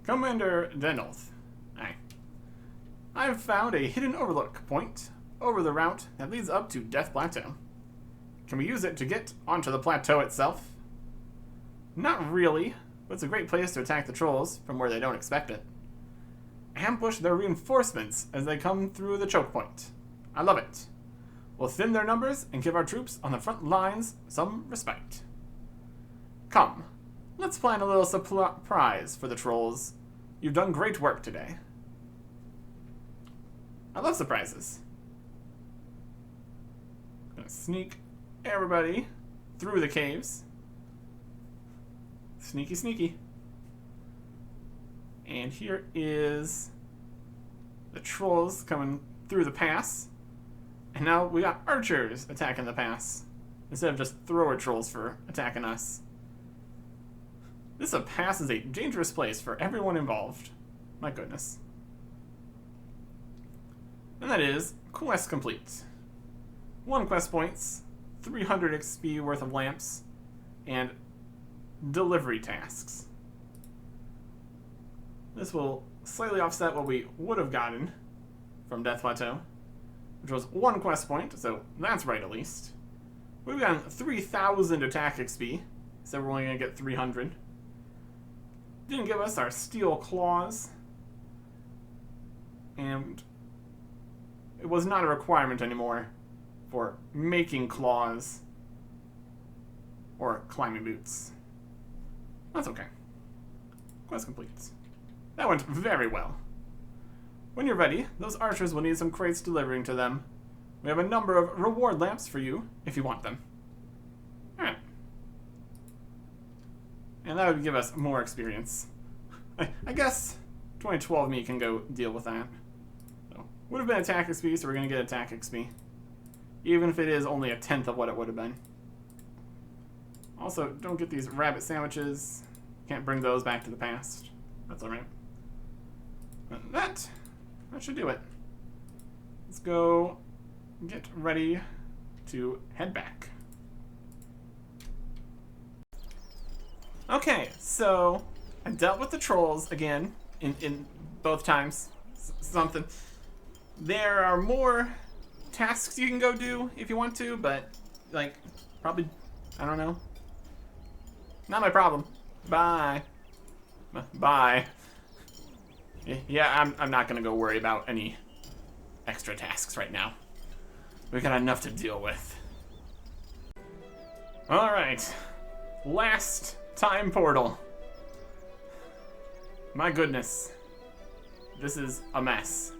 Commander Denolf. Aye. I've found a hidden overlook point over the route that leads up to Death Plateau. Can we use it to get onto the plateau itself? Not really, but it's a great place to attack the trolls from where they don't expect it. Ambush their reinforcements as they come through the choke point. I love it. We'll thin their numbers and give our troops on the front lines some respect. Come, let's plan a little surprise for the trolls. You've done great work today. I love surprises. Gonna sneak everybody through the caves. Sneaky, sneaky. And here is the trolls coming through the pass. And now we got archers attacking the pass instead of just thrower trolls for attacking us. This pass is a dangerous place for everyone involved. My goodness. And that is quest complete. 1 quest points, 300 XP worth of lamps, and delivery tasks. This will slightly offset what we would have gotten from Death Plateau, which was 1 quest point, so that's right at least. We've gotten 3,000 attack XP, so we're only going to get 300. Didn't give us our steel claws, and it was not a requirement anymore for making claws or climbing boots. That's okay. Quest complete. That went very well. When you're ready, those archers will need some crates delivering to them. We have a number of reward lamps for you if you want them. Alright. And that would give us more experience. I guess 2012 me can go deal with that. So, would have been attack XP, so we're going to get attack XP. Even if it is only 1/10 of what it would have been. Also, don't get these rabbit sandwiches. Can't bring those back to the past. That's alright. But that should do it. Let's go get ready to head back. Okay, so I dealt with the trolls again in both times. Something. There are more tasks you can go do if you want to, but like probably I don't know. Not my problem. Bye. Bye. Yeah, I'm not gonna go worry about any extra tasks right now. We got enough to deal with. Alright. Last time portal. My goodness. This is a mess.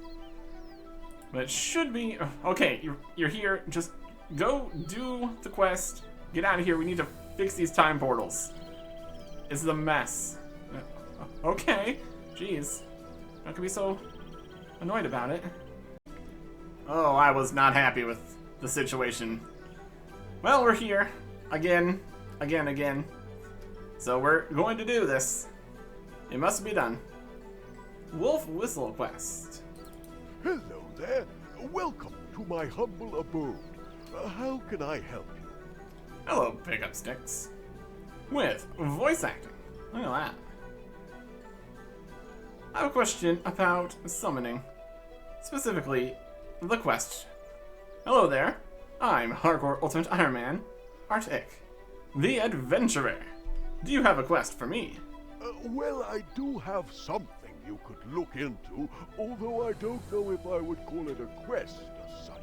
But it should be... Okay, you're here. Just go do the quest. Get out of here. We need to fix these time portals. This is a mess. Okay. Jeez. I could be so annoyed about it. Oh, I was not happy with the situation. Well, we're here. Again. So we're going to do this. It must be done. Wolf Whistle Quest. Hello there. Welcome to my humble abode. How can I help you? Hello, Pickup Sticks. With voice acting. Look at that. I have a question about summoning. Specifically, the quest. Hello there. I'm Hardcore Ultimate Ironman, Artic, the Adventurer. Do you have a quest for me? Well, I do have something you could look into, although I don't know if I would call it a quest as such.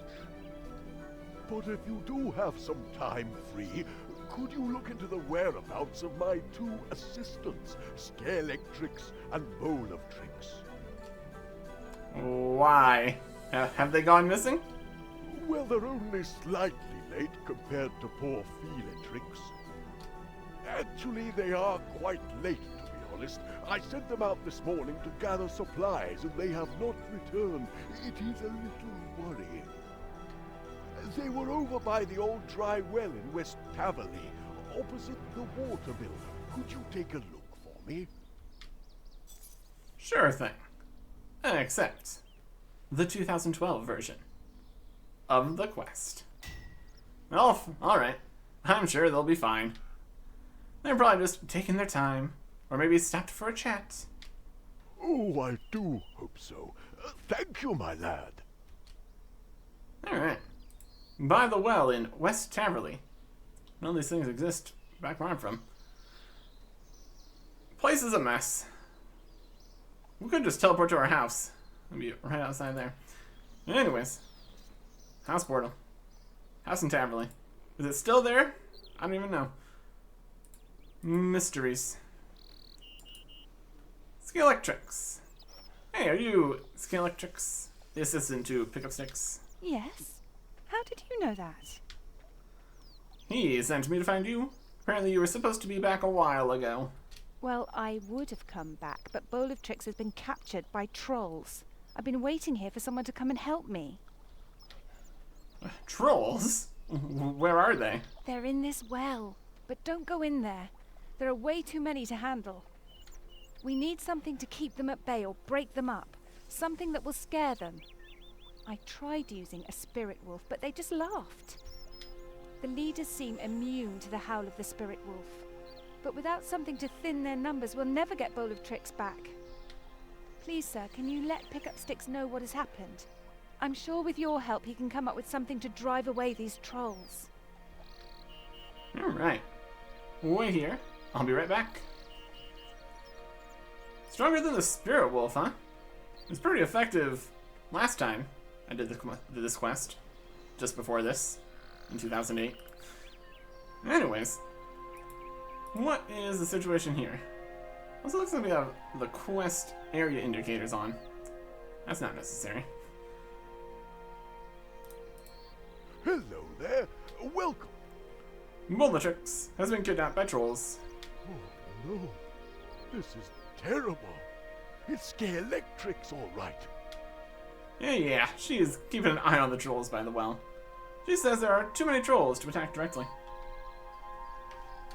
But if you do have some time free, could you look into the whereabouts of my two assistants, Scalextrix and Bowl of Tricks? Why? Have they gone missing? Well, they're only slightly late compared to poor Feletrix. Actually, they are quite late, to be honest. I sent them out this morning to gather supplies, and they have not returned. It is a little worrying. They were over by the old dry well in West Taverley, opposite the water mill. Could you take a look for me? Sure thing. Except the 2012 version of the quest. Oh, alright. I'm sure they'll be fine. They're probably just taking their time, or maybe stopped for a chat. Oh, I do hope so. Thank you, my lad. Alright. By the well in West Taverley. None of these things exist back where I'm from. Place is a mess. We could just teleport to our house. It'd be right outside there. Anyways. House portal. House in Taverley. Is it still there? I don't even know. Mysteries. Scalextrix. Hey, are you Scalextrix? The assistant to Pickup Sticks? Yes. How did you know that? He sent me to find you. Apparently you were supposed to be back a while ago. Well, I would have come back, but Bowl of Tricks has been captured by trolls. I've been waiting here for someone to come and help me. Trolls? Where are they? They're in this well, but don't go in there. There are way too many to handle. We need something to keep them at bay or break them up. Something that will scare them. I tried using a spirit wolf, but they just laughed. The leaders seem immune to the howl of the spirit wolf. But without something to thin their numbers, we'll never get Bowl of Tricks back. Please, sir, can you let Pickup Sticks know what has happened? I'm sure with your help he can come up with something to drive away these trolls. Alright. Wait here. I'll be right back. Stronger than the spirit wolf, huh? It was pretty effective last time I did this quest. Just before this. In 2008. Anyways. What is the situation here? Also looks like we have the quest area indicators on. That's not necessary. Hello there. Welcome. Bulbatrix has been kidnapped by trolls. Oh, no. This is terrible. It's Scalextrix, all right. Yeah, she is keeping an eye on the trolls by the well. She says there are too many trolls to attack directly.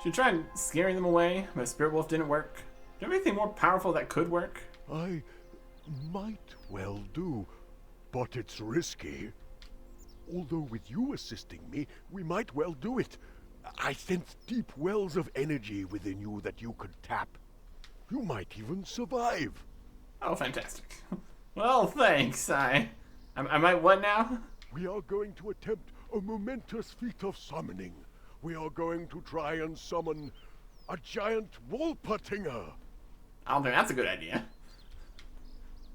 She tried scaring them away, but Spirit Wolf didn't work. Do you have anything more powerful that could work? I might well do, but it's risky. Although with you assisting me, we might well do it. I sense deep wells of energy within you that you could tap. You might even survive. Oh, fantastic. Well, thanks. I might what now? We are going to attempt a momentous feat of summoning. We are going to try and summon a giant Wolpertinger. I don't think that's a good idea.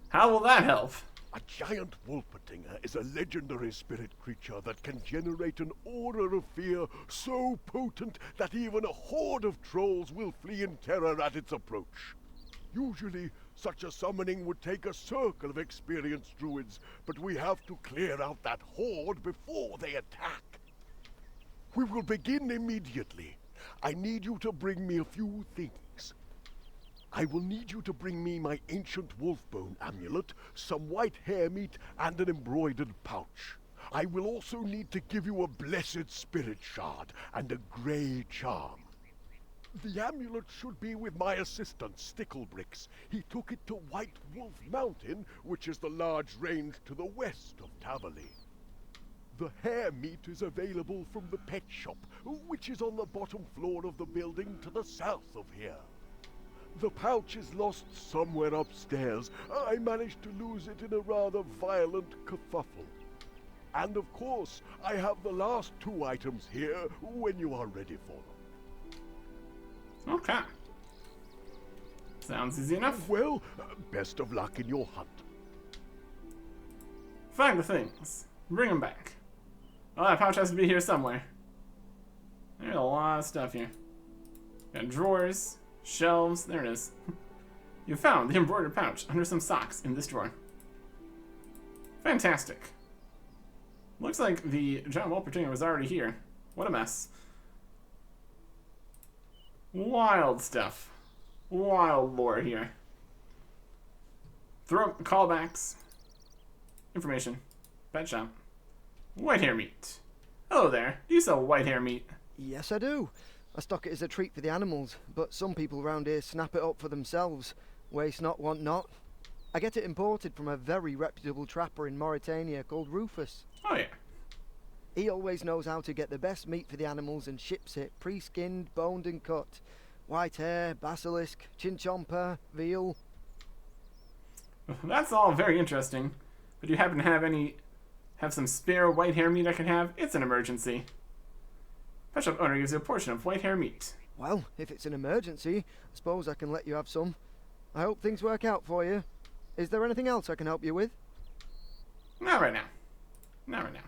How will that help? A giant Wolpertinger is a legendary spirit creature that can generate an aura of fear so potent that even a horde of trolls will flee in terror at its approach. Usually, such a summoning would take a circle of experienced druids, but we have to clear out that horde before they attack. We will begin immediately. I need you to bring me a few things. I will need you to bring me my ancient wolfbone amulet, some white hair meat, and an embroidered pouch. I will also need to give you a blessed spirit shard and a grey charm. The amulet should be with my assistant, Sticklebricks. He took it to White Wolf Mountain, which is the large range to the west of Taverley. The hair meat is available from the pet shop, which is on the bottom floor of the building to the south of here. The pouch is lost somewhere upstairs. I managed to lose it in a rather violent kerfuffle. And of course, I have the last 2 items here when you are ready for them. Okay. Sounds easy enough. Well, best of luck in your hunt. Find the things. Bring them back. Oh, that pouch has to be here somewhere. There's a lot of stuff here. Got drawers, shelves. There it is. You found the embroidered pouch under some socks in this drawer. Fantastic. Looks like the giant Wolpertinger was already here. What a mess. Wild stuff. Wild lore here. Callbacks. Information. Pet shop. White hair meat. Hello there. Do you sell white hair meat? Yes, I do. I stock it as a treat for the animals, but some people around here snap it up for themselves. Waste not, want not. I get it imported from a very reputable trapper in Mauritania called Rufus. Oh yeah. He always knows how to get the best meat for the animals and ships it pre-skinned, boned and cut. White hare, basilisk, chinchomper, veal. That's all very interesting. But do you happen to have some spare white hair meat I can have? It's an emergency. Pet shop owner gives you a portion of white hair meat. Well, if it's an emergency, I suppose I can let you have some. I hope things work out for you. Is there anything else I can help you with? Not right now. Not right now.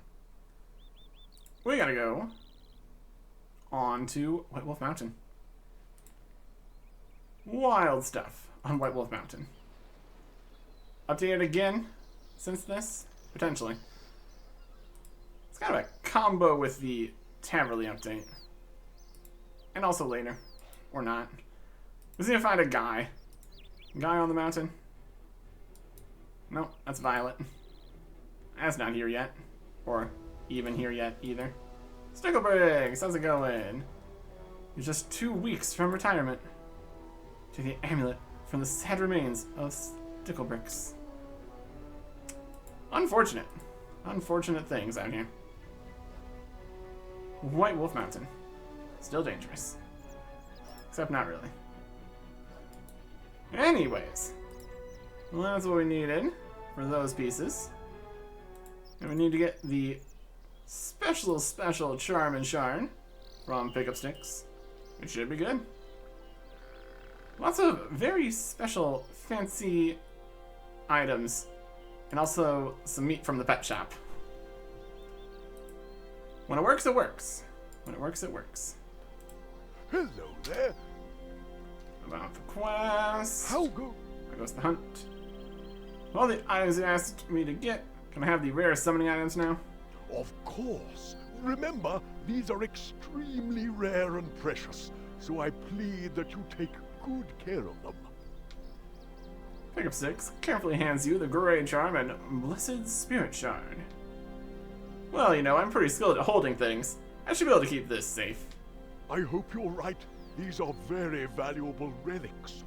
We gotta go on to White Wolf Mountain. Wild stuff on White Wolf Mountain. Updated again since this? Potentially. It's kind of a combo with the Taverley update. And also later. Or not. Let's see if I find a guy. Guy on the mountain. Nope, that's Violet. That's not here yet. Or even here yet either. Sticklebricks, how's it going? You're just 2 weeks from retirement. To the amulet from the sad remains of Sticklebricks. Unfortunate. Unfortunate things out here. White Wolf Mountain. Still dangerous. Except not really. Anyways. Well, that's what we needed for those pieces. And we need to get the special charm and sharn from Pickup Sticks. It should be good. Lots of very special, fancy items. And also some meat from the pet shop. When it works, it works. When it works, it works. Hello there. About the quest. How go? There goes the hunt. All the items you asked me to get. Can I have the rare summoning items now? Of course. Remember, these are extremely rare and precious, so I plead that you take good care of them. Pickup Sticks carefully hands you the Grey Charm and Blessed Spirit Shard. Well, you know, I'm pretty skilled at holding things. I should be able to keep this safe. I hope you're right. These are very valuable relics.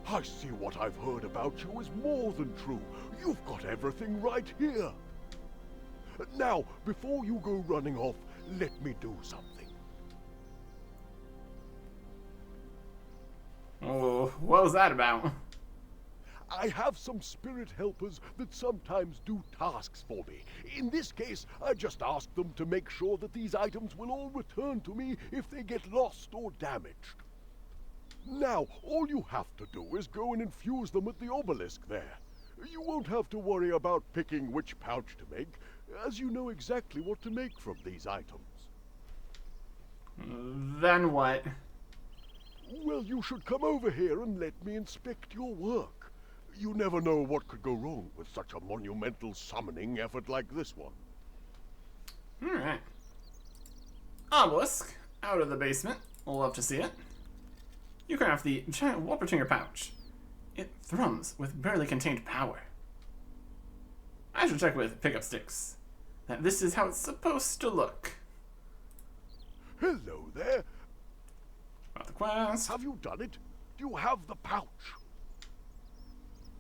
I see what I've heard about you is more than true. You've got everything right here. Now, before you go running off, let me do something. Oh, what was that about? I have some spirit helpers that sometimes do tasks for me. In this case, I just ask them to make sure that these items will all return to me if they get lost or damaged. Now, all you have to do is go and infuse them at the obelisk there. You won't have to worry about picking which pouch to make, as you know exactly what to make from these items. Then what? Well, you should come over here and let me inspect your work. You never know what could go wrong with such a monumental summoning effort like this one. Alright. Obelisk, out of the basement. We'll love to see it. You craft the giant Wolpertinger pouch. It thrums with barely contained power. I should check with pickup sticks that this is how it's supposed to look. Hello there. About the quest. Have you done it? Do you have the pouch?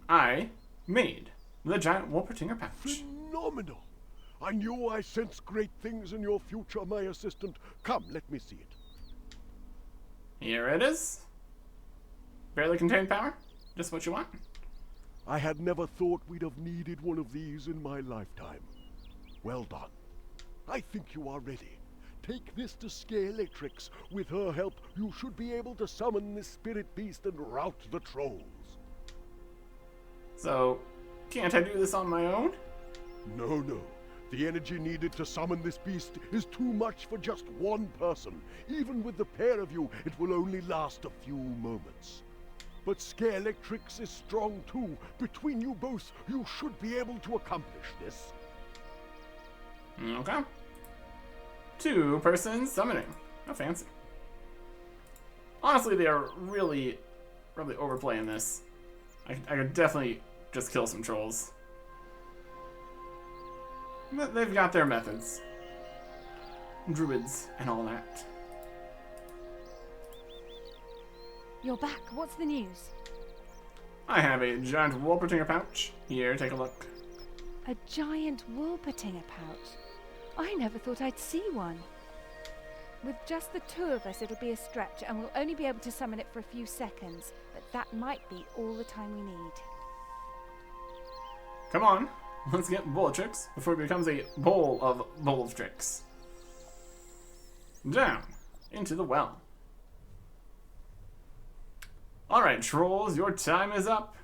I made the giant Wolpertinger pouch. Phenomenal. I knew I sensed great things in your future, my assistant. Come, let me see it. Here it is. Barely contained power. Just what you want. I had never thought we'd have needed one of these in my lifetime. Well done. I think you are ready. Take this to Scalextrix. With her help, you should be able to summon this spirit beast and rout the trolls. So, can't I do this on my own? No. The energy needed to summon this beast is too much for just one person. Even with the pair of you, it will only last a few moments. But Scalextrix is strong too. Between you both, you should be able to accomplish this. Okay. 2-person summoning. How fancy. Honestly, they are really overplaying this. I could definitely just kill some trolls. But they've got their methods. Druids and all that. You're back. What's the news? I have a giant Wolpertinger pouch. Here, take a look. A giant Wolpertinger pouch? I never thought I'd see one. With just the two of us, it'll be a stretch, and we'll only be able to summon it for a few seconds, but that might be all the time we need. Come on, let's get Bulletrix before it becomes a bowl of Bulletrix. Down into the well. Alright, trolls, your time is up.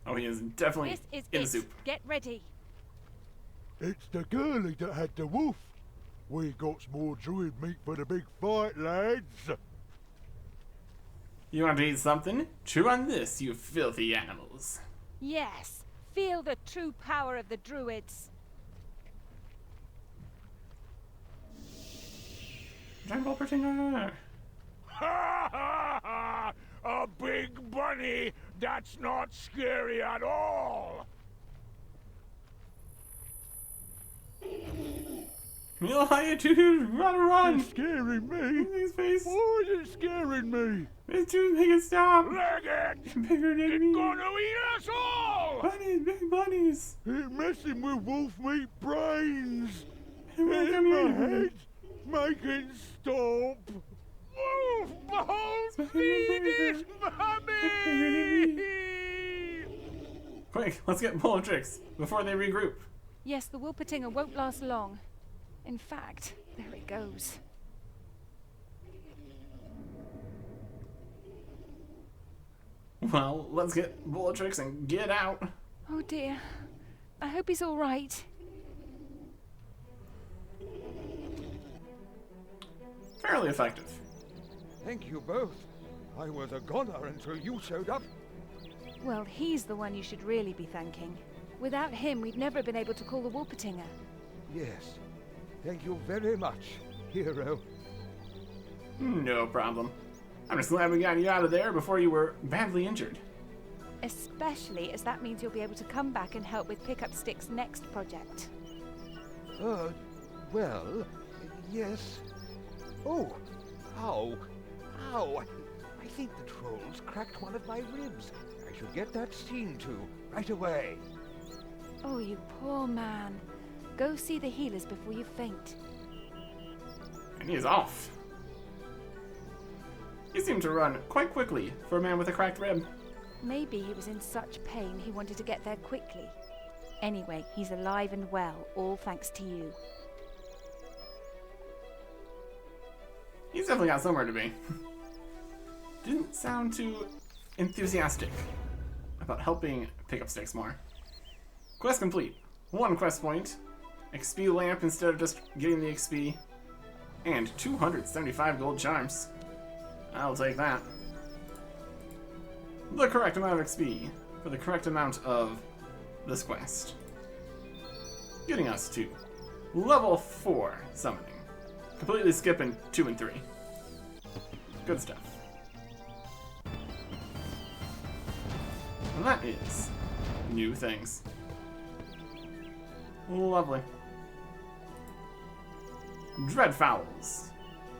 Oh, he is definitely This is in it. the soup. Get ready. It's the girlie that had the wolf. We got some more druid meat for the big fight, lads. You want to eat something? Chew on this, you filthy animals. Yes. Feel the true power of the druids. Giant Wolpertinger. Ha ha ha! A big bunny? That's not scary at all! You lie, dude. Run! It's scaring me. His face. Why is it scaring me? It's too big to stop. Leg it! Bigger than It's me. gonna eat us all! Bunnies, big bunnies. It's messing with wolf meat brains. Hey, wait, In come my here. head. Make it stop. Wolf, It's feed making it, me mommy! Quick, let's get Bulletrix before they regroup. Yes, the Wolpertinger won't last long. In fact, there it goes. Well, let's get Bulletrix and get out. Oh dear. I hope he's all right. Fairly effective. Thank you both. I was a goner until you showed up. Well, he's the one you should really be thanking. Without him, we'd never been able to call the Wolpertinger. Yes. Thank you very much, hero. No problem. I'm just glad we got you out of there before you were badly injured. Especially as that means you'll be able to come back and help with Pickup Stick's next project. Well, yes. Oh, ow. Ow. I think the trolls cracked one of my ribs. I should get that seen to right away. Oh, you poor man. Go see the healers before you faint. And he is off. He seemed to run quite quickly for a man with a cracked rib. Maybe he was in such pain he wanted to get there quickly. Anyway, he's alive and well, all thanks to you. He's definitely got somewhere to be. Didn't sound too enthusiastic about helping pick up sticks more. Quest complete. 1 quest point. XP lamp instead of just getting the XP. And 275 gold charms. I'll take that. The correct amount of XP for the correct amount of this quest. Getting us to Level 4 summoning. Completely skipping 2 and 3. Good stuff. And that is new things. Lovely. Dreadfowls.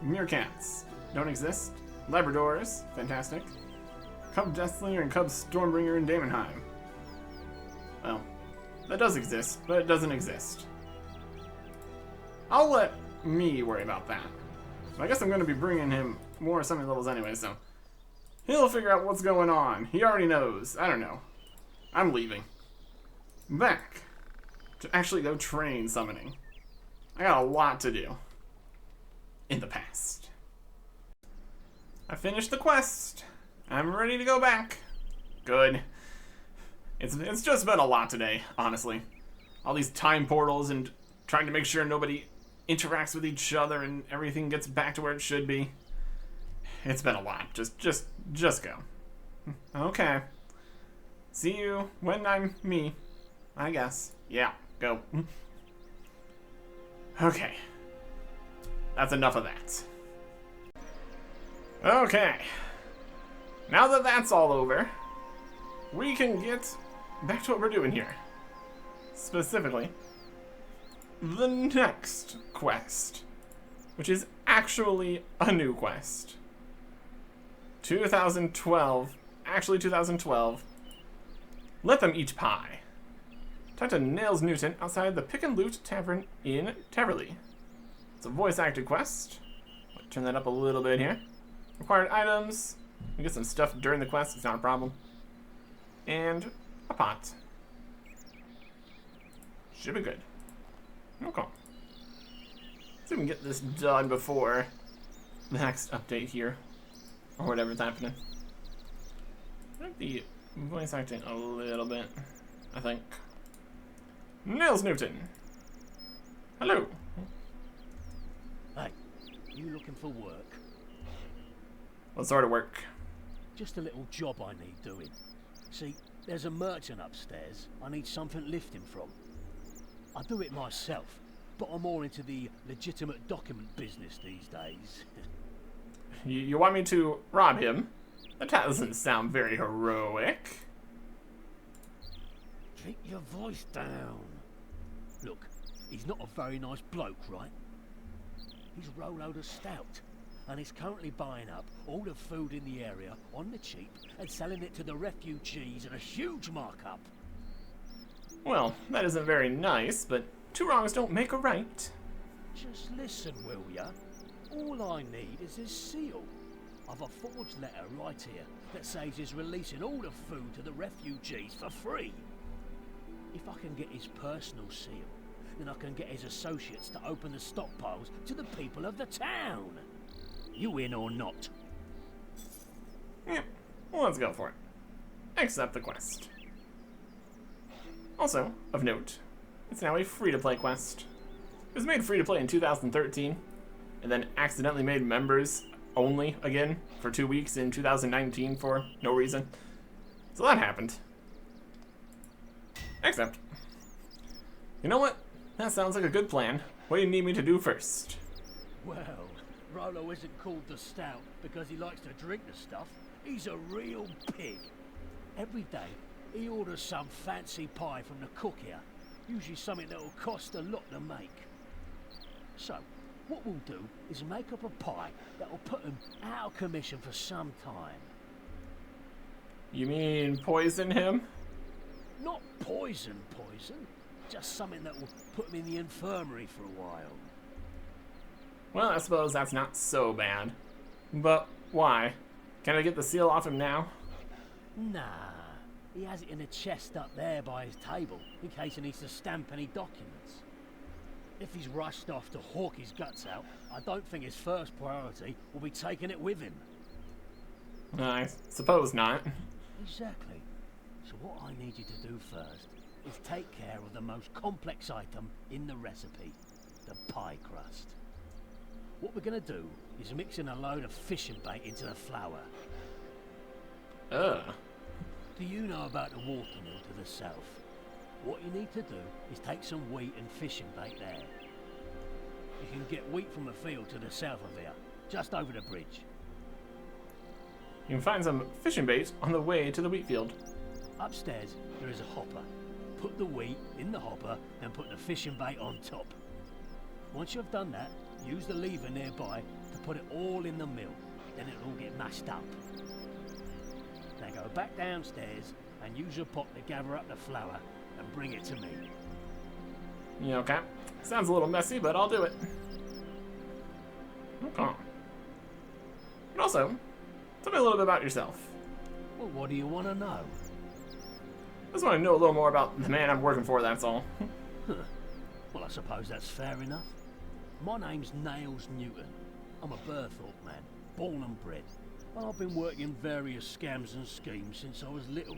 Meerkats. Don't exist. Labradors. Fantastic. Cub Deathslinger and Cub Stormbringer in Daemonheim. Well, that does exist, but it doesn't exist. I'll let me worry about that. I guess I'm going to be bringing him more summoning levels anyway, so he'll figure out what's going on. He already knows. I don't know. I'm leaving. Back to actually go train summoning. I got a lot to do in the past. I finished the quest. I'm ready to go back. Good. It's just been a lot today, honestly. All these time portals and trying to make sure nobody interacts with each other and everything gets back to where it should be. It's been a lot. Just go. Okay. See you when I'm me, I guess. Yeah, go. Okay. That's enough of that. Okay. Now that that's all over, we can get back to what we're doing here. Specifically, the next quest, which is actually a new quest. 2012, actually 2012. Let them eat pie. Talk to Nails Newton outside the Pick and Loot Tavern in Teverley. It's a voice-acted quest. I'll turn that up a little bit here. Required items. We get some stuff during the quest, it's not a problem. And a pot. Should be good. Okay. See if we can get this done before the next update here. Or whatever's happening. I like the voice acting a little bit, I think. Nails Newton. Hello. Hey, you looking for work? What sort of work? Just a little job I need doing. See, there's a merchant upstairs I need something lifting from. I do it myself, but I'm more into the legitimate document business these days. You want me to rob him? That doesn't sound very heroic. Keep your voice down. Look, he's not a very nice bloke, right? He's Rolloder Stout, and he's currently buying up all the food in the area on the cheap and selling it to the refugees at a huge markup. Well, that isn't very nice, but two wrongs don't make a right. Just listen, will ya? All I need is his seal. I've a forged letter right here that says he's releasing all the food to the refugees for free. If I can get his personal seal, then I can get his associates to open the stockpiles to the people of the town. You in or not? Yeah, well, let's go for it. Accept the quest. Also, of note, it's now a free-to-play quest. It was made free-to-play in 2013, and then accidentally made members only again for 2 weeks in 2019 for no reason. So that happened. Accept. You know what? That sounds like a good plan. What do you need me to do first? Well, Rollo isn't called the Stout because he likes to drink the stuff. He's a real pig. Every day, he orders some fancy pie from the cook here. Usually something that will cost a lot to make. So, what we'll do is make up a pie that will put him out of commission for some time. You mean poison him? Not poison, just something that will put him in the infirmary for a while. Well, I suppose that's not so bad. But why? Can I get the seal off him now? Nah, he has it in a chest up there by his table in case he needs to stamp any documents. If he's rushed off to hawk his guts out, I don't think his first priority will be taking it with him. I suppose not. Exactly. So what I need you to do first is take care of the most complex item in the recipe, the pie crust. What we're gonna do is mix in a load of fishing bait into the flour. Do you know about the watermill to the south? What you need to do is take some wheat and fishing bait there. You can get wheat from a field to the south of here, just over the bridge. You can find some fishing bait on the way to the wheat field. Upstairs, there is a hopper. Put the wheat in the hopper and put the fishing bait on top. Once you've done that, use the lever nearby to put it all in the mill. Then it'll all get mashed up. Now go back downstairs and use your pot to gather up the flour and bring it to me. Yeah, okay. Sounds a little messy, but I'll do it. Okay. And also, tell me a little bit about yourself. Well, what do you want to know? I just want to know a little more about the man I'm working for, that's all. Well, I suppose that's fair enough. My name's Nails Newton. I'm a Burthorpe man, born and bred. I've been working various scams and schemes since I was little.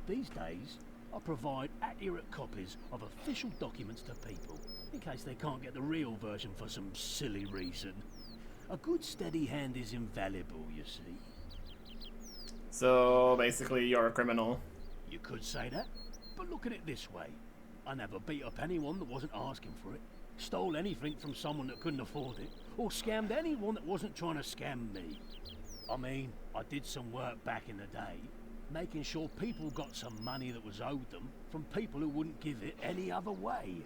These days, I provide accurate copies of official documents to people, in case they can't get the real version for some silly reason. A good steady hand is invaluable, you see. So, basically, you're a criminal. You could say that, but look at it this way. I never beat up anyone that wasn't asking for it, stole anything from someone that couldn't afford it, or scammed anyone that wasn't trying to scam me. I mean, I did some work back in the day, making sure people got some money that was owed them from people who wouldn't give it any other way.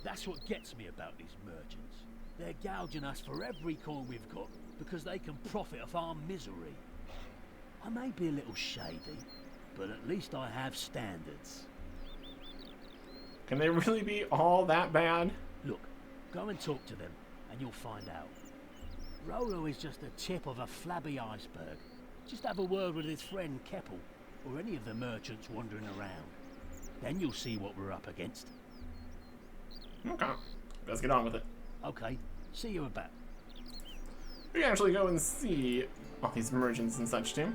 That's what gets me about these merchants. They're gouging us for every coin we've got because they can profit off our misery. I may be a little shady, but at least I have standards. Can they really be all that bad? Look, go and talk to them, and you'll find out. Rolo is just the tip of a flabby iceberg. Just have a word with his friend Keppel, or any of the merchants wandering around. Then you'll see what we're up against. Okay, let's get on with it. Okay, see you about. We can actually go and see all these merchants and such too.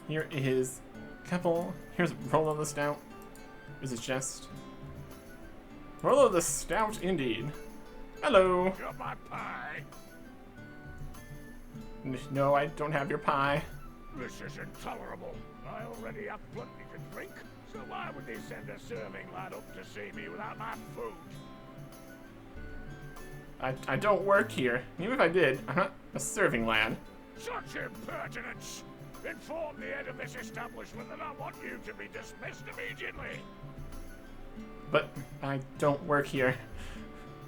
Here is Keppel. Here's Rolo the Stout. Here's his chest. Rolo the Stout, indeed. Hello. Got my pie. No, I don't have your pie. This is intolerable. I already have plenty to drink, so why would they send a serving lad up to see me without my food? I don't work here. Even if I did, I'm not a serving lad. Such impertinence! Inform the head of this establishment that I want you to be dismissed immediately! But I don't work here.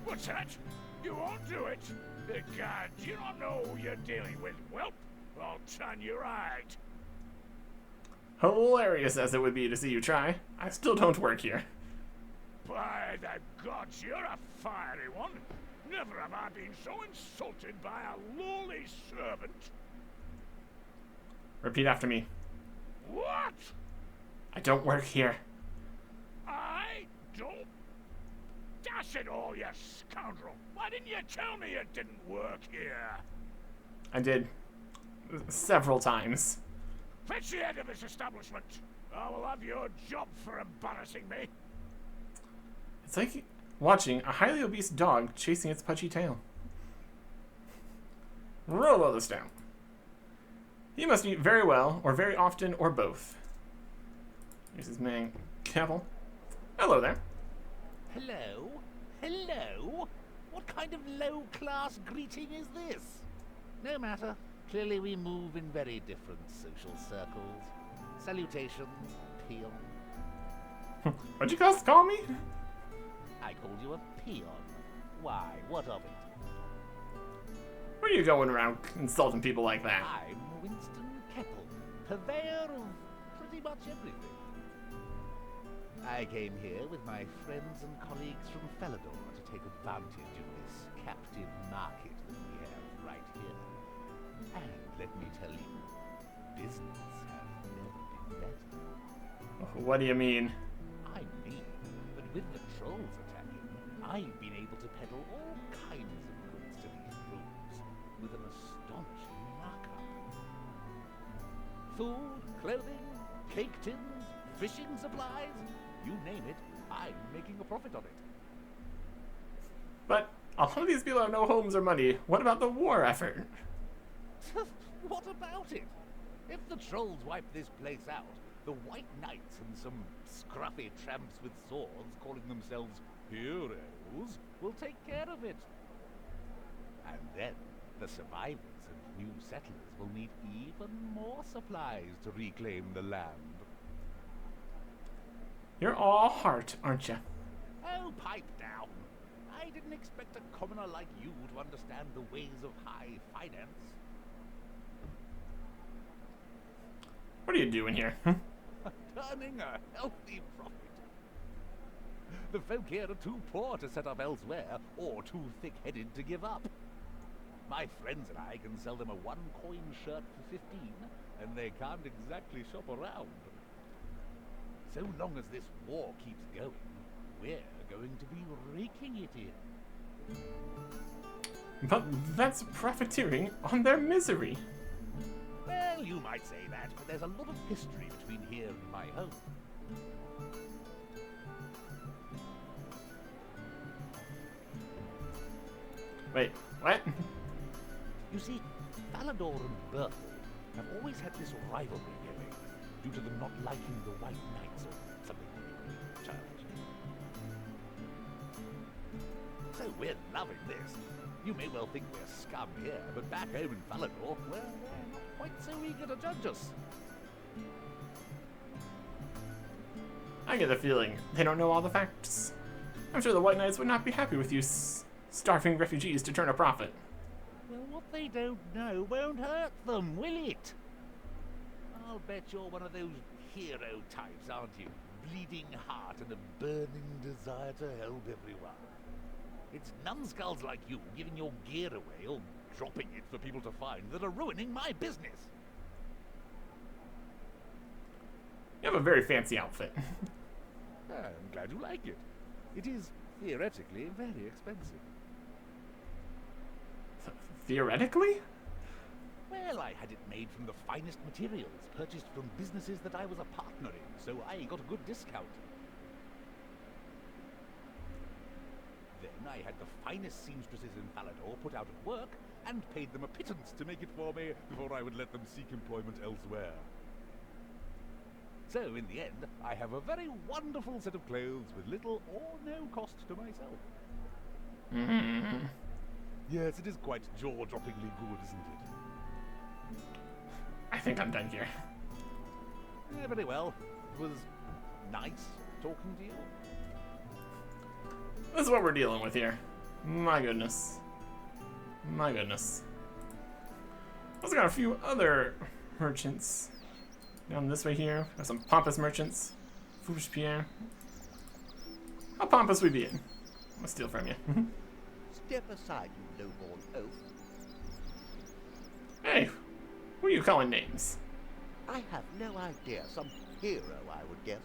What's that? You won't do it? God, do you not know who you're dealing with, whelp? I'll tan your hide. Hilarious as it would be to see you try, I still don't work here. By the gods, you're a fiery one. Never have I been so insulted by a lowly servant. Repeat after me. What? I don't work here. I don't? Dash it all, you scoundrel! Why didn't you tell me it didn't work here? I did. Several times. Fetch the head of this establishment. I will have your job for embarrassing me. It's like watching a highly obese dog chasing its pudgy tail. Rolo the Stout. He must eat very well, or very often, or both. Here's his man, Keppel. Hello there. Hello? Hello? What kind of low-class greeting is this? No matter. Clearly we move in very different social circles. Salutations, peon. What'd you guys call me? I called you a peon. Why, what of it? Where are you going around insulting people like that? I'm Winston Keppel, purveyor of pretty much everything. I came here with my friends and colleagues from Felidor to take advantage of this captive market that we have right here. And let me tell you, business has never been better. What do you mean? I mean that with the trolls attacking, I've been able to peddle all kinds of goods to these rooms with an astonishing markup. Food, clothing, cake tins, fishing supplies, you name it, I'm making a profit on it. But a lot of these people have no homes or money. What about the war effort? What about it? If the trolls wipe this place out, the White Knights and some scruffy tramps with swords calling themselves heroes trolls will take care of it. And then the survivors and new settlers will need even more supplies to reclaim the land. You're all heart, aren't you? Oh, pipe down. I didn't expect a commoner like you to understand the ways of high finance. What are you doing here? Turning a healthy profit. The folk here are too poor to set up elsewhere, or too thick-headed to give up. My friends and I can sell them a one-coin shirt for 15, and they can't exactly shop around. So long as this war keeps going, we're going to be raking it in. But that's profiteering on their misery. Well, you might say that, but there's a lot of history between here and my home. Wait, what? You see, Falador and Berthel have always had this rivalry going, due to them not liking the White Knights or something childish. So we're loving this. You may well think we're scum here, but back home in Falador, well, they're not quite so eager to judge us. I get the feeling they don't know all the facts. I'm sure the White Knights would not be happy with you starving refugees to turn a profit. Well, what they don't know won't hurt them, will it? I'll bet you're one of those hero types, aren't you? Bleeding heart and a burning desire to help everyone. It's numbskulls like you giving your gear away or dropping it for people to find that are ruining my business. You have a very fancy outfit. I'm glad you like it. It is theoretically very expensive. Theoretically? Well, I had it made from the finest materials, purchased from businesses that I was a partner in, so I got a good discount. Then I had the finest seamstresses in Falador put out at work, and paid them a pittance to make it for me before I would let them seek employment elsewhere. So, in the end, I have a very wonderful set of clothes with little or no cost to myself. Mm-hmm. Yes, it is quite jaw-droppingly good, isn't it? I think I'm done here. Yeah, very well. It was nice talking to you. This is what we're dealing with here. My goodness. My goodness. Also got a few other merchants down this way here. Got some pompous merchants. Foolish Pierre. How pompous we be in? I'm gonna steal from you. Step aside, you low-born oaf. Hey, who are you calling names? I have no idea. Some hero, I would guess.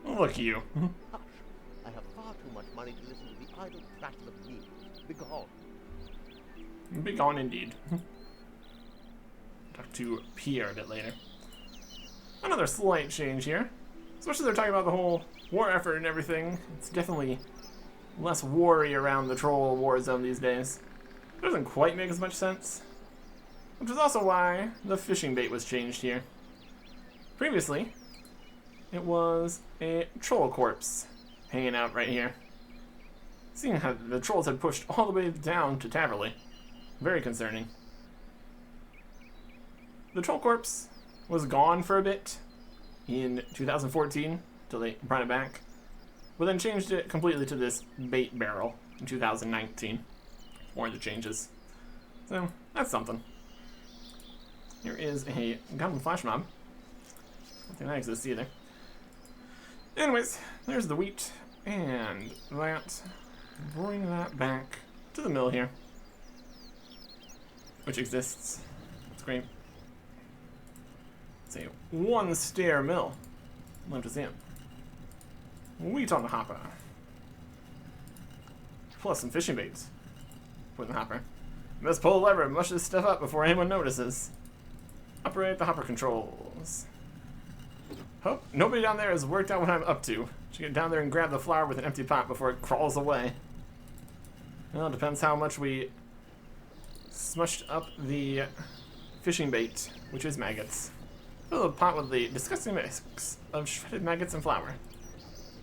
Look at you. Hush. I have far too much money to listen to the idle prattle of me. Begone. Be gone indeed. Talk to Pierre a bit later. Another slight change here. Especially they're talking about the whole war effort and everything. It's definitely less worry around the troll war zone these days. It doesn't quite make as much sense. Which is also why the fishing bait was changed here. Previously, it was a troll corpse hanging out right here. Seeing how the trolls had pushed all the way down to Taverley. Very concerning. The troll corpse was gone for a bit in 2014 until they brought it back, but then changed it completely to this bait barrel in 2019. More of the changes. So, that's something. Here is a goblin flash mob. Don't think that exists either. Anyways, there's the wheat, and that. Bring that back to the mill here, which exists. It's great. It's a one-stair mill. Love to see it. Wheat on the hopper. Plus some fishing baits. Put in the hopper. Must pull the lever and mush this stuff up before anyone notices. Operate the hopper controls. Hope nobody down there has worked out what I'm up to. Should get down there and grab the flour with an empty pot before it crawls away. Well, it depends how much we smushed up the fishing bait, which is maggots. Fill the pot with the disgusting mix of shredded maggots and flour.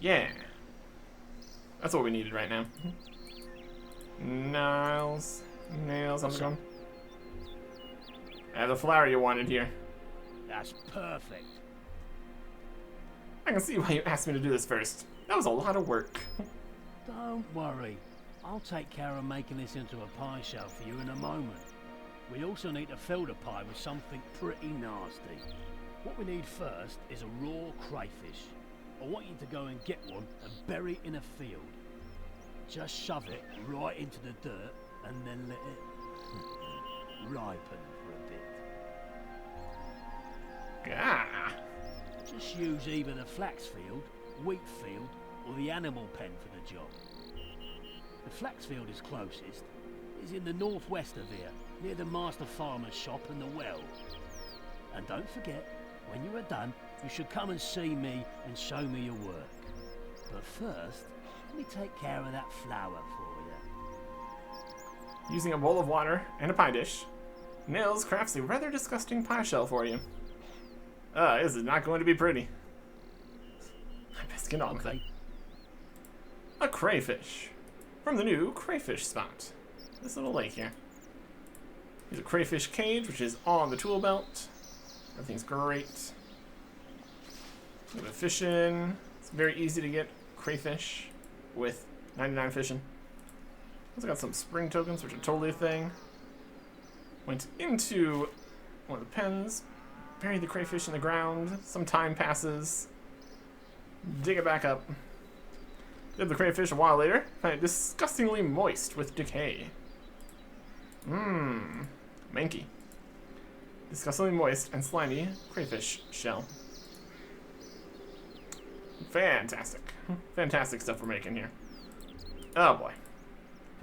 Yeah. That's what we needed right now. Nails. Nails, I'm going. I have the flower you wanted here. That's perfect. I can see why you asked me to do this first. That was a lot of work. Don't worry. I'll take care of making this into a pie shell for you in a moment. We also need to fill the pie with something pretty nasty. What we need first is a raw crayfish. I want you to go and get one and bury it in a field. Just shove it right into the dirt and then let it ripen for a bit. Ah. Just use either the flax field, wheat field, or the animal pen for the job. The flax field is closest. It's in the northwest of here, near the master farmer's shop and the well. And don't forget, when you are done, you should come and see me and show me your work. But first, let me take care of that flower for you. Using a bowl of water and a pie dish, Nils crafts a rather disgusting pie shell for you. This is not going to be pretty. I best get on with it. A crayfish. From the new crayfish spot. This little lake here. Here's a crayfish cage, which is on the tool belt. Everything's great. We have a fish in. It's very easy to get crayfish with 99 fishing. Also got some spring tokens, which are totally a thing. Went into one of the pens, buried the crayfish in the ground. Some time passes. Dig it back up. Did the crayfish a while later. Find it disgustingly moist with decay. Manky. Disgustingly moist and slimy crayfish shell. Fantastic. Fantastic stuff we're making here. Oh boy.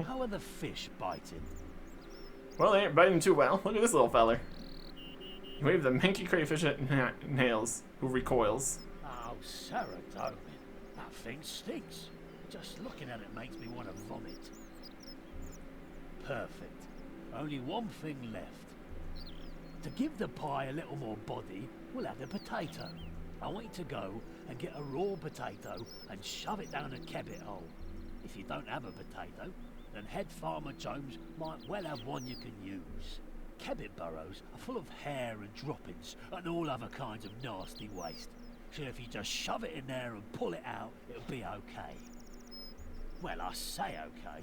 How are the fish biting? Well, they ain't biting too well. Look at this little feller. You wave the manky crayfish at Nails, who recoils. Oh, Sarah Darwin, that thing stinks. Just looking at it makes me want to vomit. Perfect. Only one thing left. To give the pie a little more body, we'll have the potato. I want you to go and get a raw potato and shove it down a kebbit hole. If you don't have a potato, then Head Farmer Jones might well have one you can use. Kebbit burrows are full of hair and droppings and all other kinds of nasty waste. So if you just shove it in there and pull it out, it'll be okay. Well, I say okay.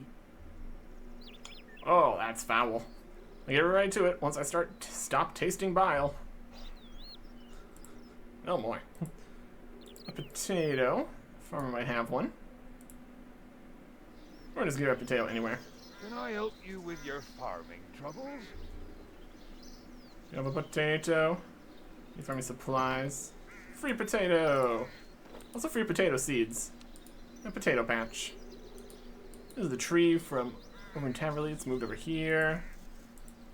Oh, that's foul. I get right to it once I stop tasting bile. Oh boy. A potato. Farmer might have one. Or just give a potato anywhere. Can I help you with your farming troubles? You have a potato. You throw me supplies. Free potato. Also free potato seeds. A potato patch. This is the tree from over in Taverley. It's moved over here.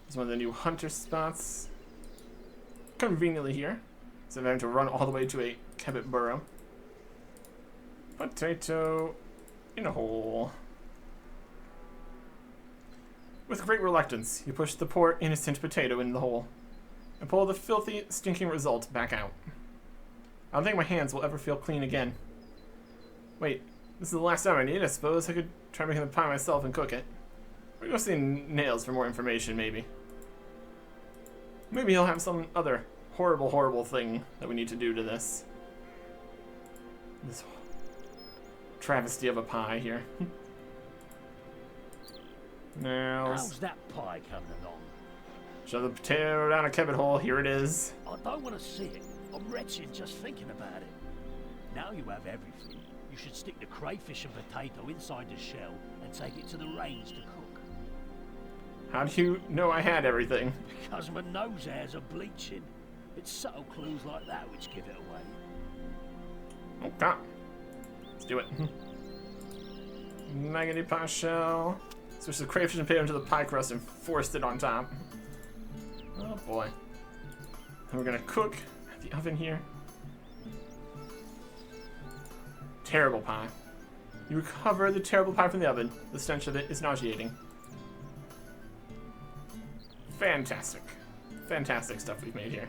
It's one of the new hunter spots. Conveniently here. So I'm having to run all the way to a kebbit burrow. Potato in a hole. With great reluctance, you push the poor innocent potato into the hole and pull the filthy, stinking result back out. I don't think my hands will ever feel clean again. Wait, this is the last time I need it. I suppose I could try making the pie myself and cook it. We'll go see Nails for more information, maybe. Maybe he'll have some other horrible, horrible thing that we need to do to this. This travesty of a pie here. Nails. How's that pie coming along? Shove the potato down a kebbit hole. Here it is. I don't want to see it. I'm wretched just thinking about it. Now you have everything. You should stick the crayfish and potato inside the shell and take it to the range to cook. How do you know I had everything? Because my nose hairs are bleaching. It's subtle clues like that which give it away. Okay. Let's do it. Maggoty pie shell. Switch the crayfish and potato into the pie crust and forced it on top. Oh boy. And we're gonna cook at the oven here. Terrible pie. You recover the terrible pie from the oven. The stench of it is nauseating. Fantastic. Fantastic stuff we've made here.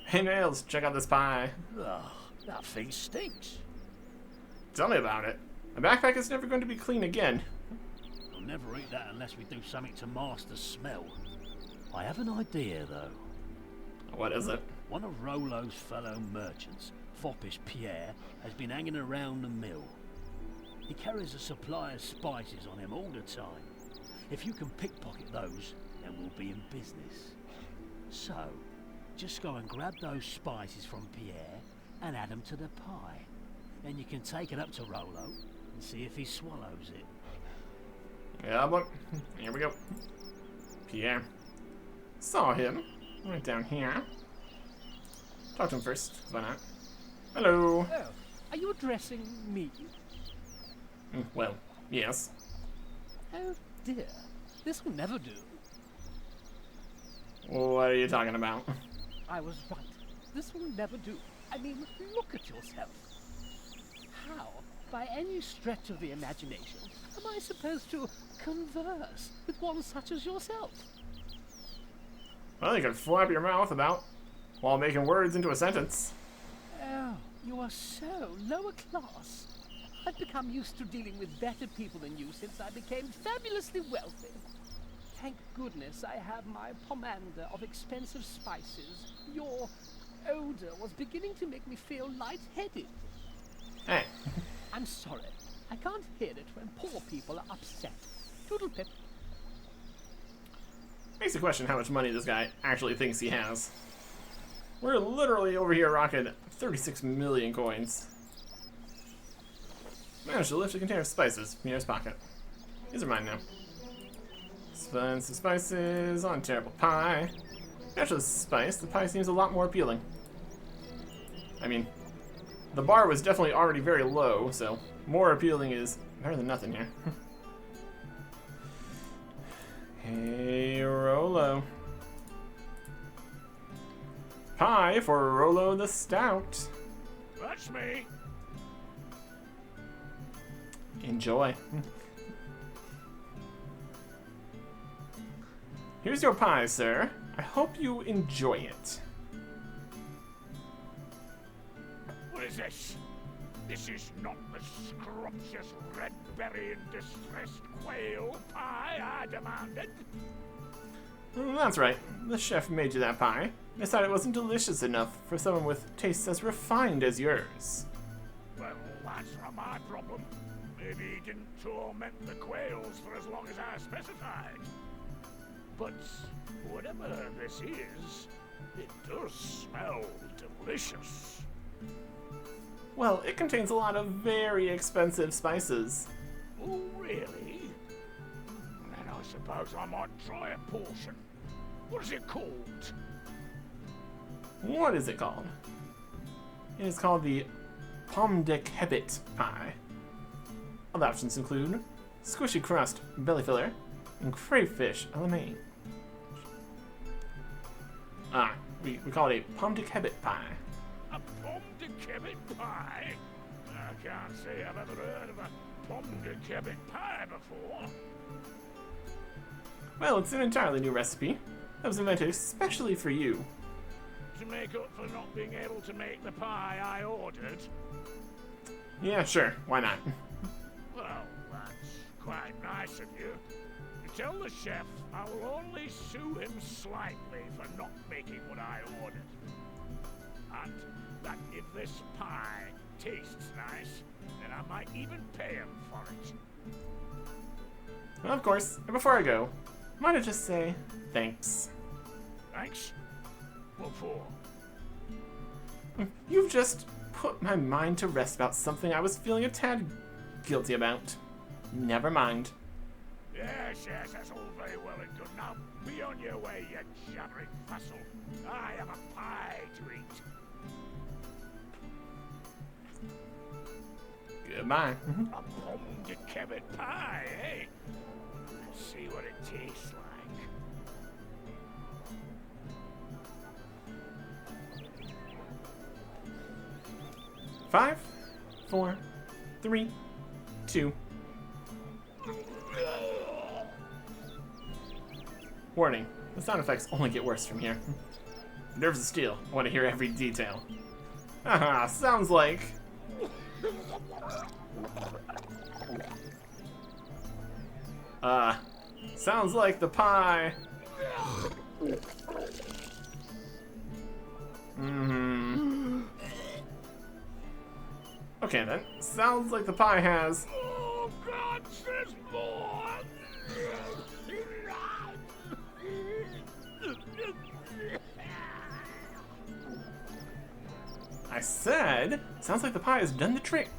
Hey Nails, check out this pie. Ugh, that thing stinks. Tell me about it. A backpack is never going to be clean again. I'll never eat that unless we do something to mask the smell. I have an idea, though. What is it? One of Rollo's fellow merchants, foppish Pierre, has been hanging around the mill. He carries a supply of spices on him all the time. If you can pickpocket those, then we'll be in business. So, just go and grab those spices from Pierre and add them to the pie. Then you can take it up to Rollo and see if he swallows it. Yeah, look. Here we go. Pierre. Saw him. Right down here. Talk to him first. Why not? Hello. Oh, are you addressing me? Well, yes. Oh dear, this will never do. What are you talking about? I was right. This will never do. I mean, look at yourself. How, by any stretch of the imagination, am I supposed to converse with one such as yourself? Well, you can flap your mouth about while making words into a sentence. Oh, you are so lower class. I've become used to dealing with better people than you since I became fabulously wealthy. Thank goodness I have my pomander of expensive spices. Your odor was beginning to make me feel lightheaded. Hey. I'm sorry. I can't hear it when poor people are upset. Toodle-pip. Makes you question how much money this guy actually thinks he has. We're literally over here rocking 36 million coins. Managed to lift a container of spices from Pierre's pocket. These are mine now. Expensive spices on terrible pie. After the spice, the pie seems a lot more appealing. I mean, the bar was definitely already very low, so more appealing is better than nothing here. Hey, Rollo. Pie for Rollo the Stout. That's me. Enjoy. Here's your pie, sir. I hope you enjoy it. What is this? This is not the scrumptious red berry and distressed quail pie I demanded. That's right. The chef made you that pie. Decided it wasn't delicious enough for someone with tastes as refined as yours. Well, that's not my problem. Maybe he didn't torment the quails for as long as I specified. But whatever this is, it does smell delicious. Well, it contains a lot of very expensive spices. Oh, really? Then I suppose I might try a portion. What is it called? What is it called? It is called the pomme de québet pie. Other options include squishy crust belly filler and crayfish a la mange. We call it a pomme de québet pie. A pomme de québet pie? I can't say I've ever heard of a pomme de québet pie before. Well, it's an entirely new recipe that was invented especially for you. To make up for not being able to make the pie I ordered? Yeah, sure. Why not? Well, that's quite nice of you. Tell the chef I will only sue him slightly for not making what I ordered. And that if this pie tastes nice, then I might even pay him for it. Well, of course. And before I go, might I just say thanks? Thanks? What for? You've just put my mind to rest about something I was feeling a tad guilty about. Never mind. Yes, that's all very well and good. Now be on your way, you jabbering fussel. I have a pie to eat. Goodbye. A pomme de québet pie, eh? Let's see what it tastes like. 5, 4, 3, 2. Warning, the sound effects only get worse from here. Nerves of steel, I want to hear every detail. Haha, sounds like Sounds like the pie. Okay then. Sounds like the pie has. Oh God, there's more! I said, sounds like the pie has done the trick.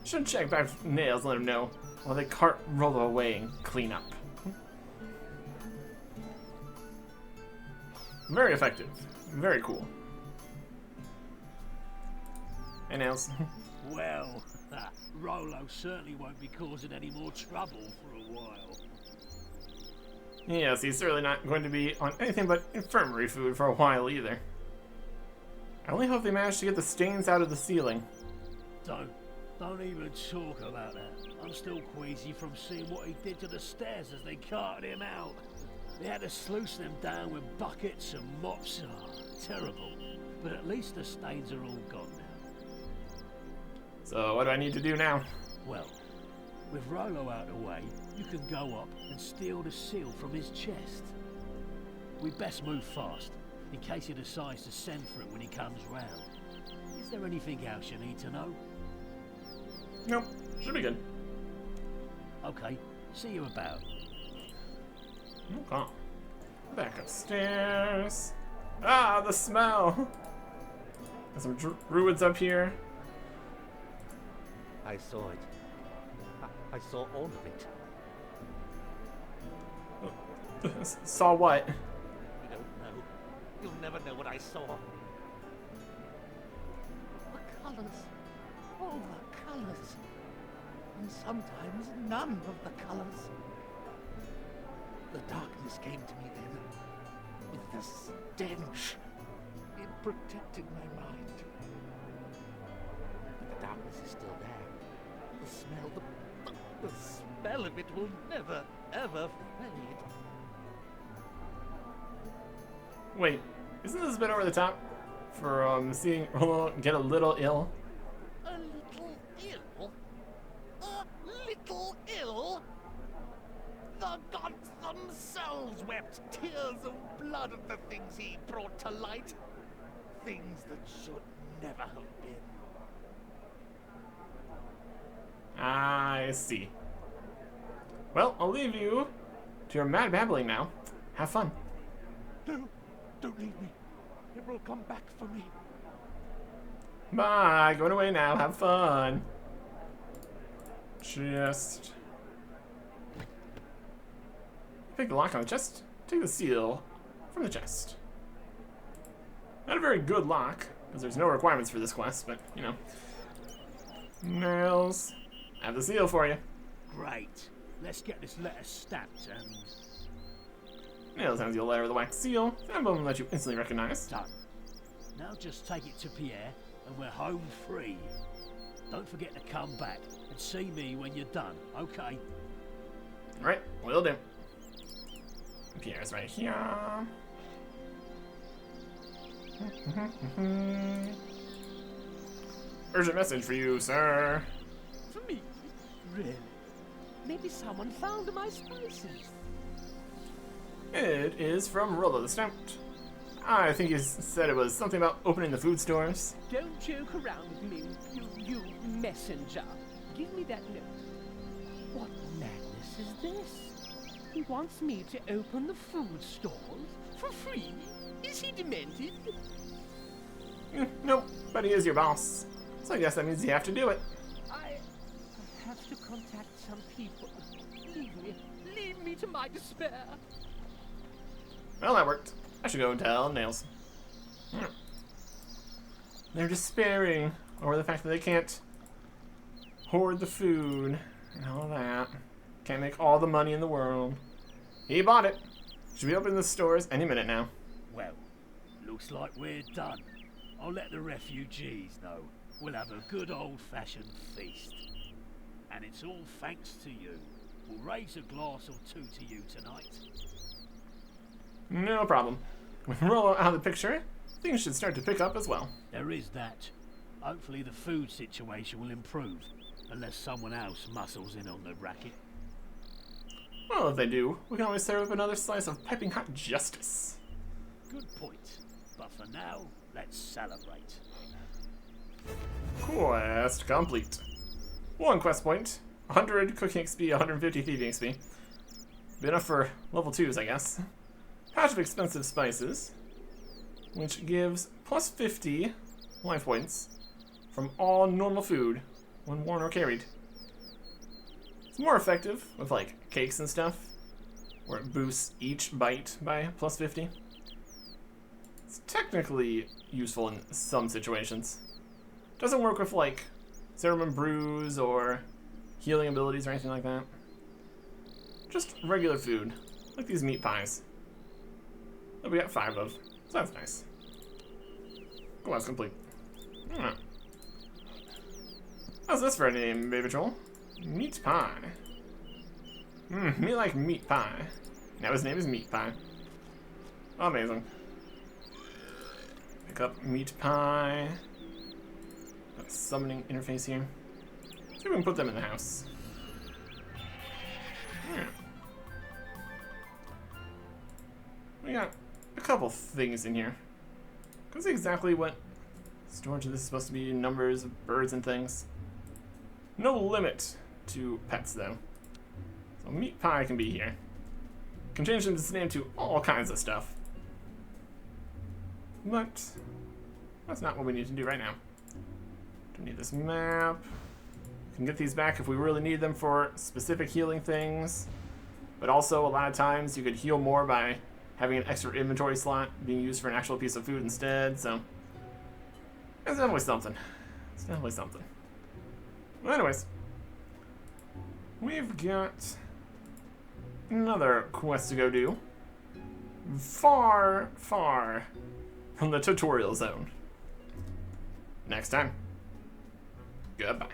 Should check back with Nails, let him know, while they cart Rollo away and clean up. Very effective. Very cool. Hey, Nails. Well, Rollo certainly won't be causing any more trouble for a while. Yes, he's certainly not going to be on anything but infirmary food for a while either. I only hope they manage to get the stains out of the ceiling. Don't even talk about that. I'm still queasy from seeing what he did to the stairs as they carted him out. They had to sluice them down with buckets and mops. Oh, terrible. But at least the stains are all gone now. So what do I need to do now? Well, with Rollo out of the way, you can go up and steal the seal from his chest. We'd best move fast, in case he decides to send for it when he comes round. Is there anything else you need to know? Nope, should be good. Okay, see you about. Okay. Back upstairs. Ah, the smell! There's some druids up here. I saw it. I saw all of it. Saw what? You don't know. You'll never know what I saw. The colors. All the colors. And sometimes none of the colors. The darkness came to me then, with the stench. It protected my mind. But the darkness is still there. The smell, the smell of it will never, ever fade. Wait, isn't this a bit over the top for seeing Rollo get a little ill? A little ill? A little ill? The gods themselves wept tears of blood at the things he brought to light. Things that should never have been. I see. Well, I'll leave you to your mad babbling now. Have fun. No, don't leave me. It will come back for me. Bye, going away now. Have fun. Just pick the lock on the chest. Take the seal from the chest. Not a very good lock, because there's no requirements for this quest, but, you know. Nails. I have the seal for you. Great. Let's get this letter stamped and... Nails hands you a letter with a wax seal, an emblem that you instantly recognize. done. Now just take it to Pierre, and we're home free. Don't forget to come back and see me when you're done, okay? Right, will do. Pierre's right here. Urgent message for you, sir. For me? Really? Maybe someone found my spices. It is from Rollo the Stout. I think he said it was something about opening the food stores. Don't joke around with me, you messenger. Give me that note. What madness is this? He wants me to open the food stores for free? Is he demented? Nope, but he is your boss. So I guess that means you have to do it. I have to contact some people. Leave me to my despair. Well, that worked. I should go and tell Nails. They're despairing over the fact that they can't hoard the food and all that. Can't make all the money in the world. He bought it. Should be opening the stores any minute now. Well, looks like we're done. I'll let the refugees know. We'll have a good old-fashioned feast. And it's all thanks to you. We'll raise a glass or two to you tonight. No problem. With Rollo out of the picture, things should start to pick up as well. There is that. Hopefully the food situation will improve, unless someone else muscles in on the racket. Well, if they do, we can always serve up another slice of piping hot justice. Good point. But for now, let's celebrate. Quest complete. 1 quest point, 100 cooking XP, 150 thieving XP. Be enough for level 2s, I guess. Patch of expensive spices, which gives plus 50 life points from all normal food when worn or carried. It's more effective with like cakes and stuff, where it boosts each bite by plus 50. It's technically useful in some situations. Doesn't work with like serum and brews or healing abilities or anything like that. Just regular food, like these meat pies that we got 5 of, so that's nice. Quest complete. Alright. How's this for a name, baby troll? Meat pie. Me like meat pie. Now his name is Meat Pie. Amazing. Pick up meat pie. Got a summoning interface here. See if we can put them in the house. Yeah. We got a couple things in here. Can't see exactly what storage of this is supposed to be, numbers of birds and things. No limit to pets though. So meat pie can be here. Can change this name to all kinds of stuff. But that's not what we need to do right now. Don't need this map. We can get these back if we really need them for specific healing things. But also a lot of times you could heal more by having an extra inventory slot being used for an actual piece of food instead, so it's definitely something. It's definitely something. Well, anyways, we've got another quest to go do. Far, far from the tutorial zone. Next time. Goodbye.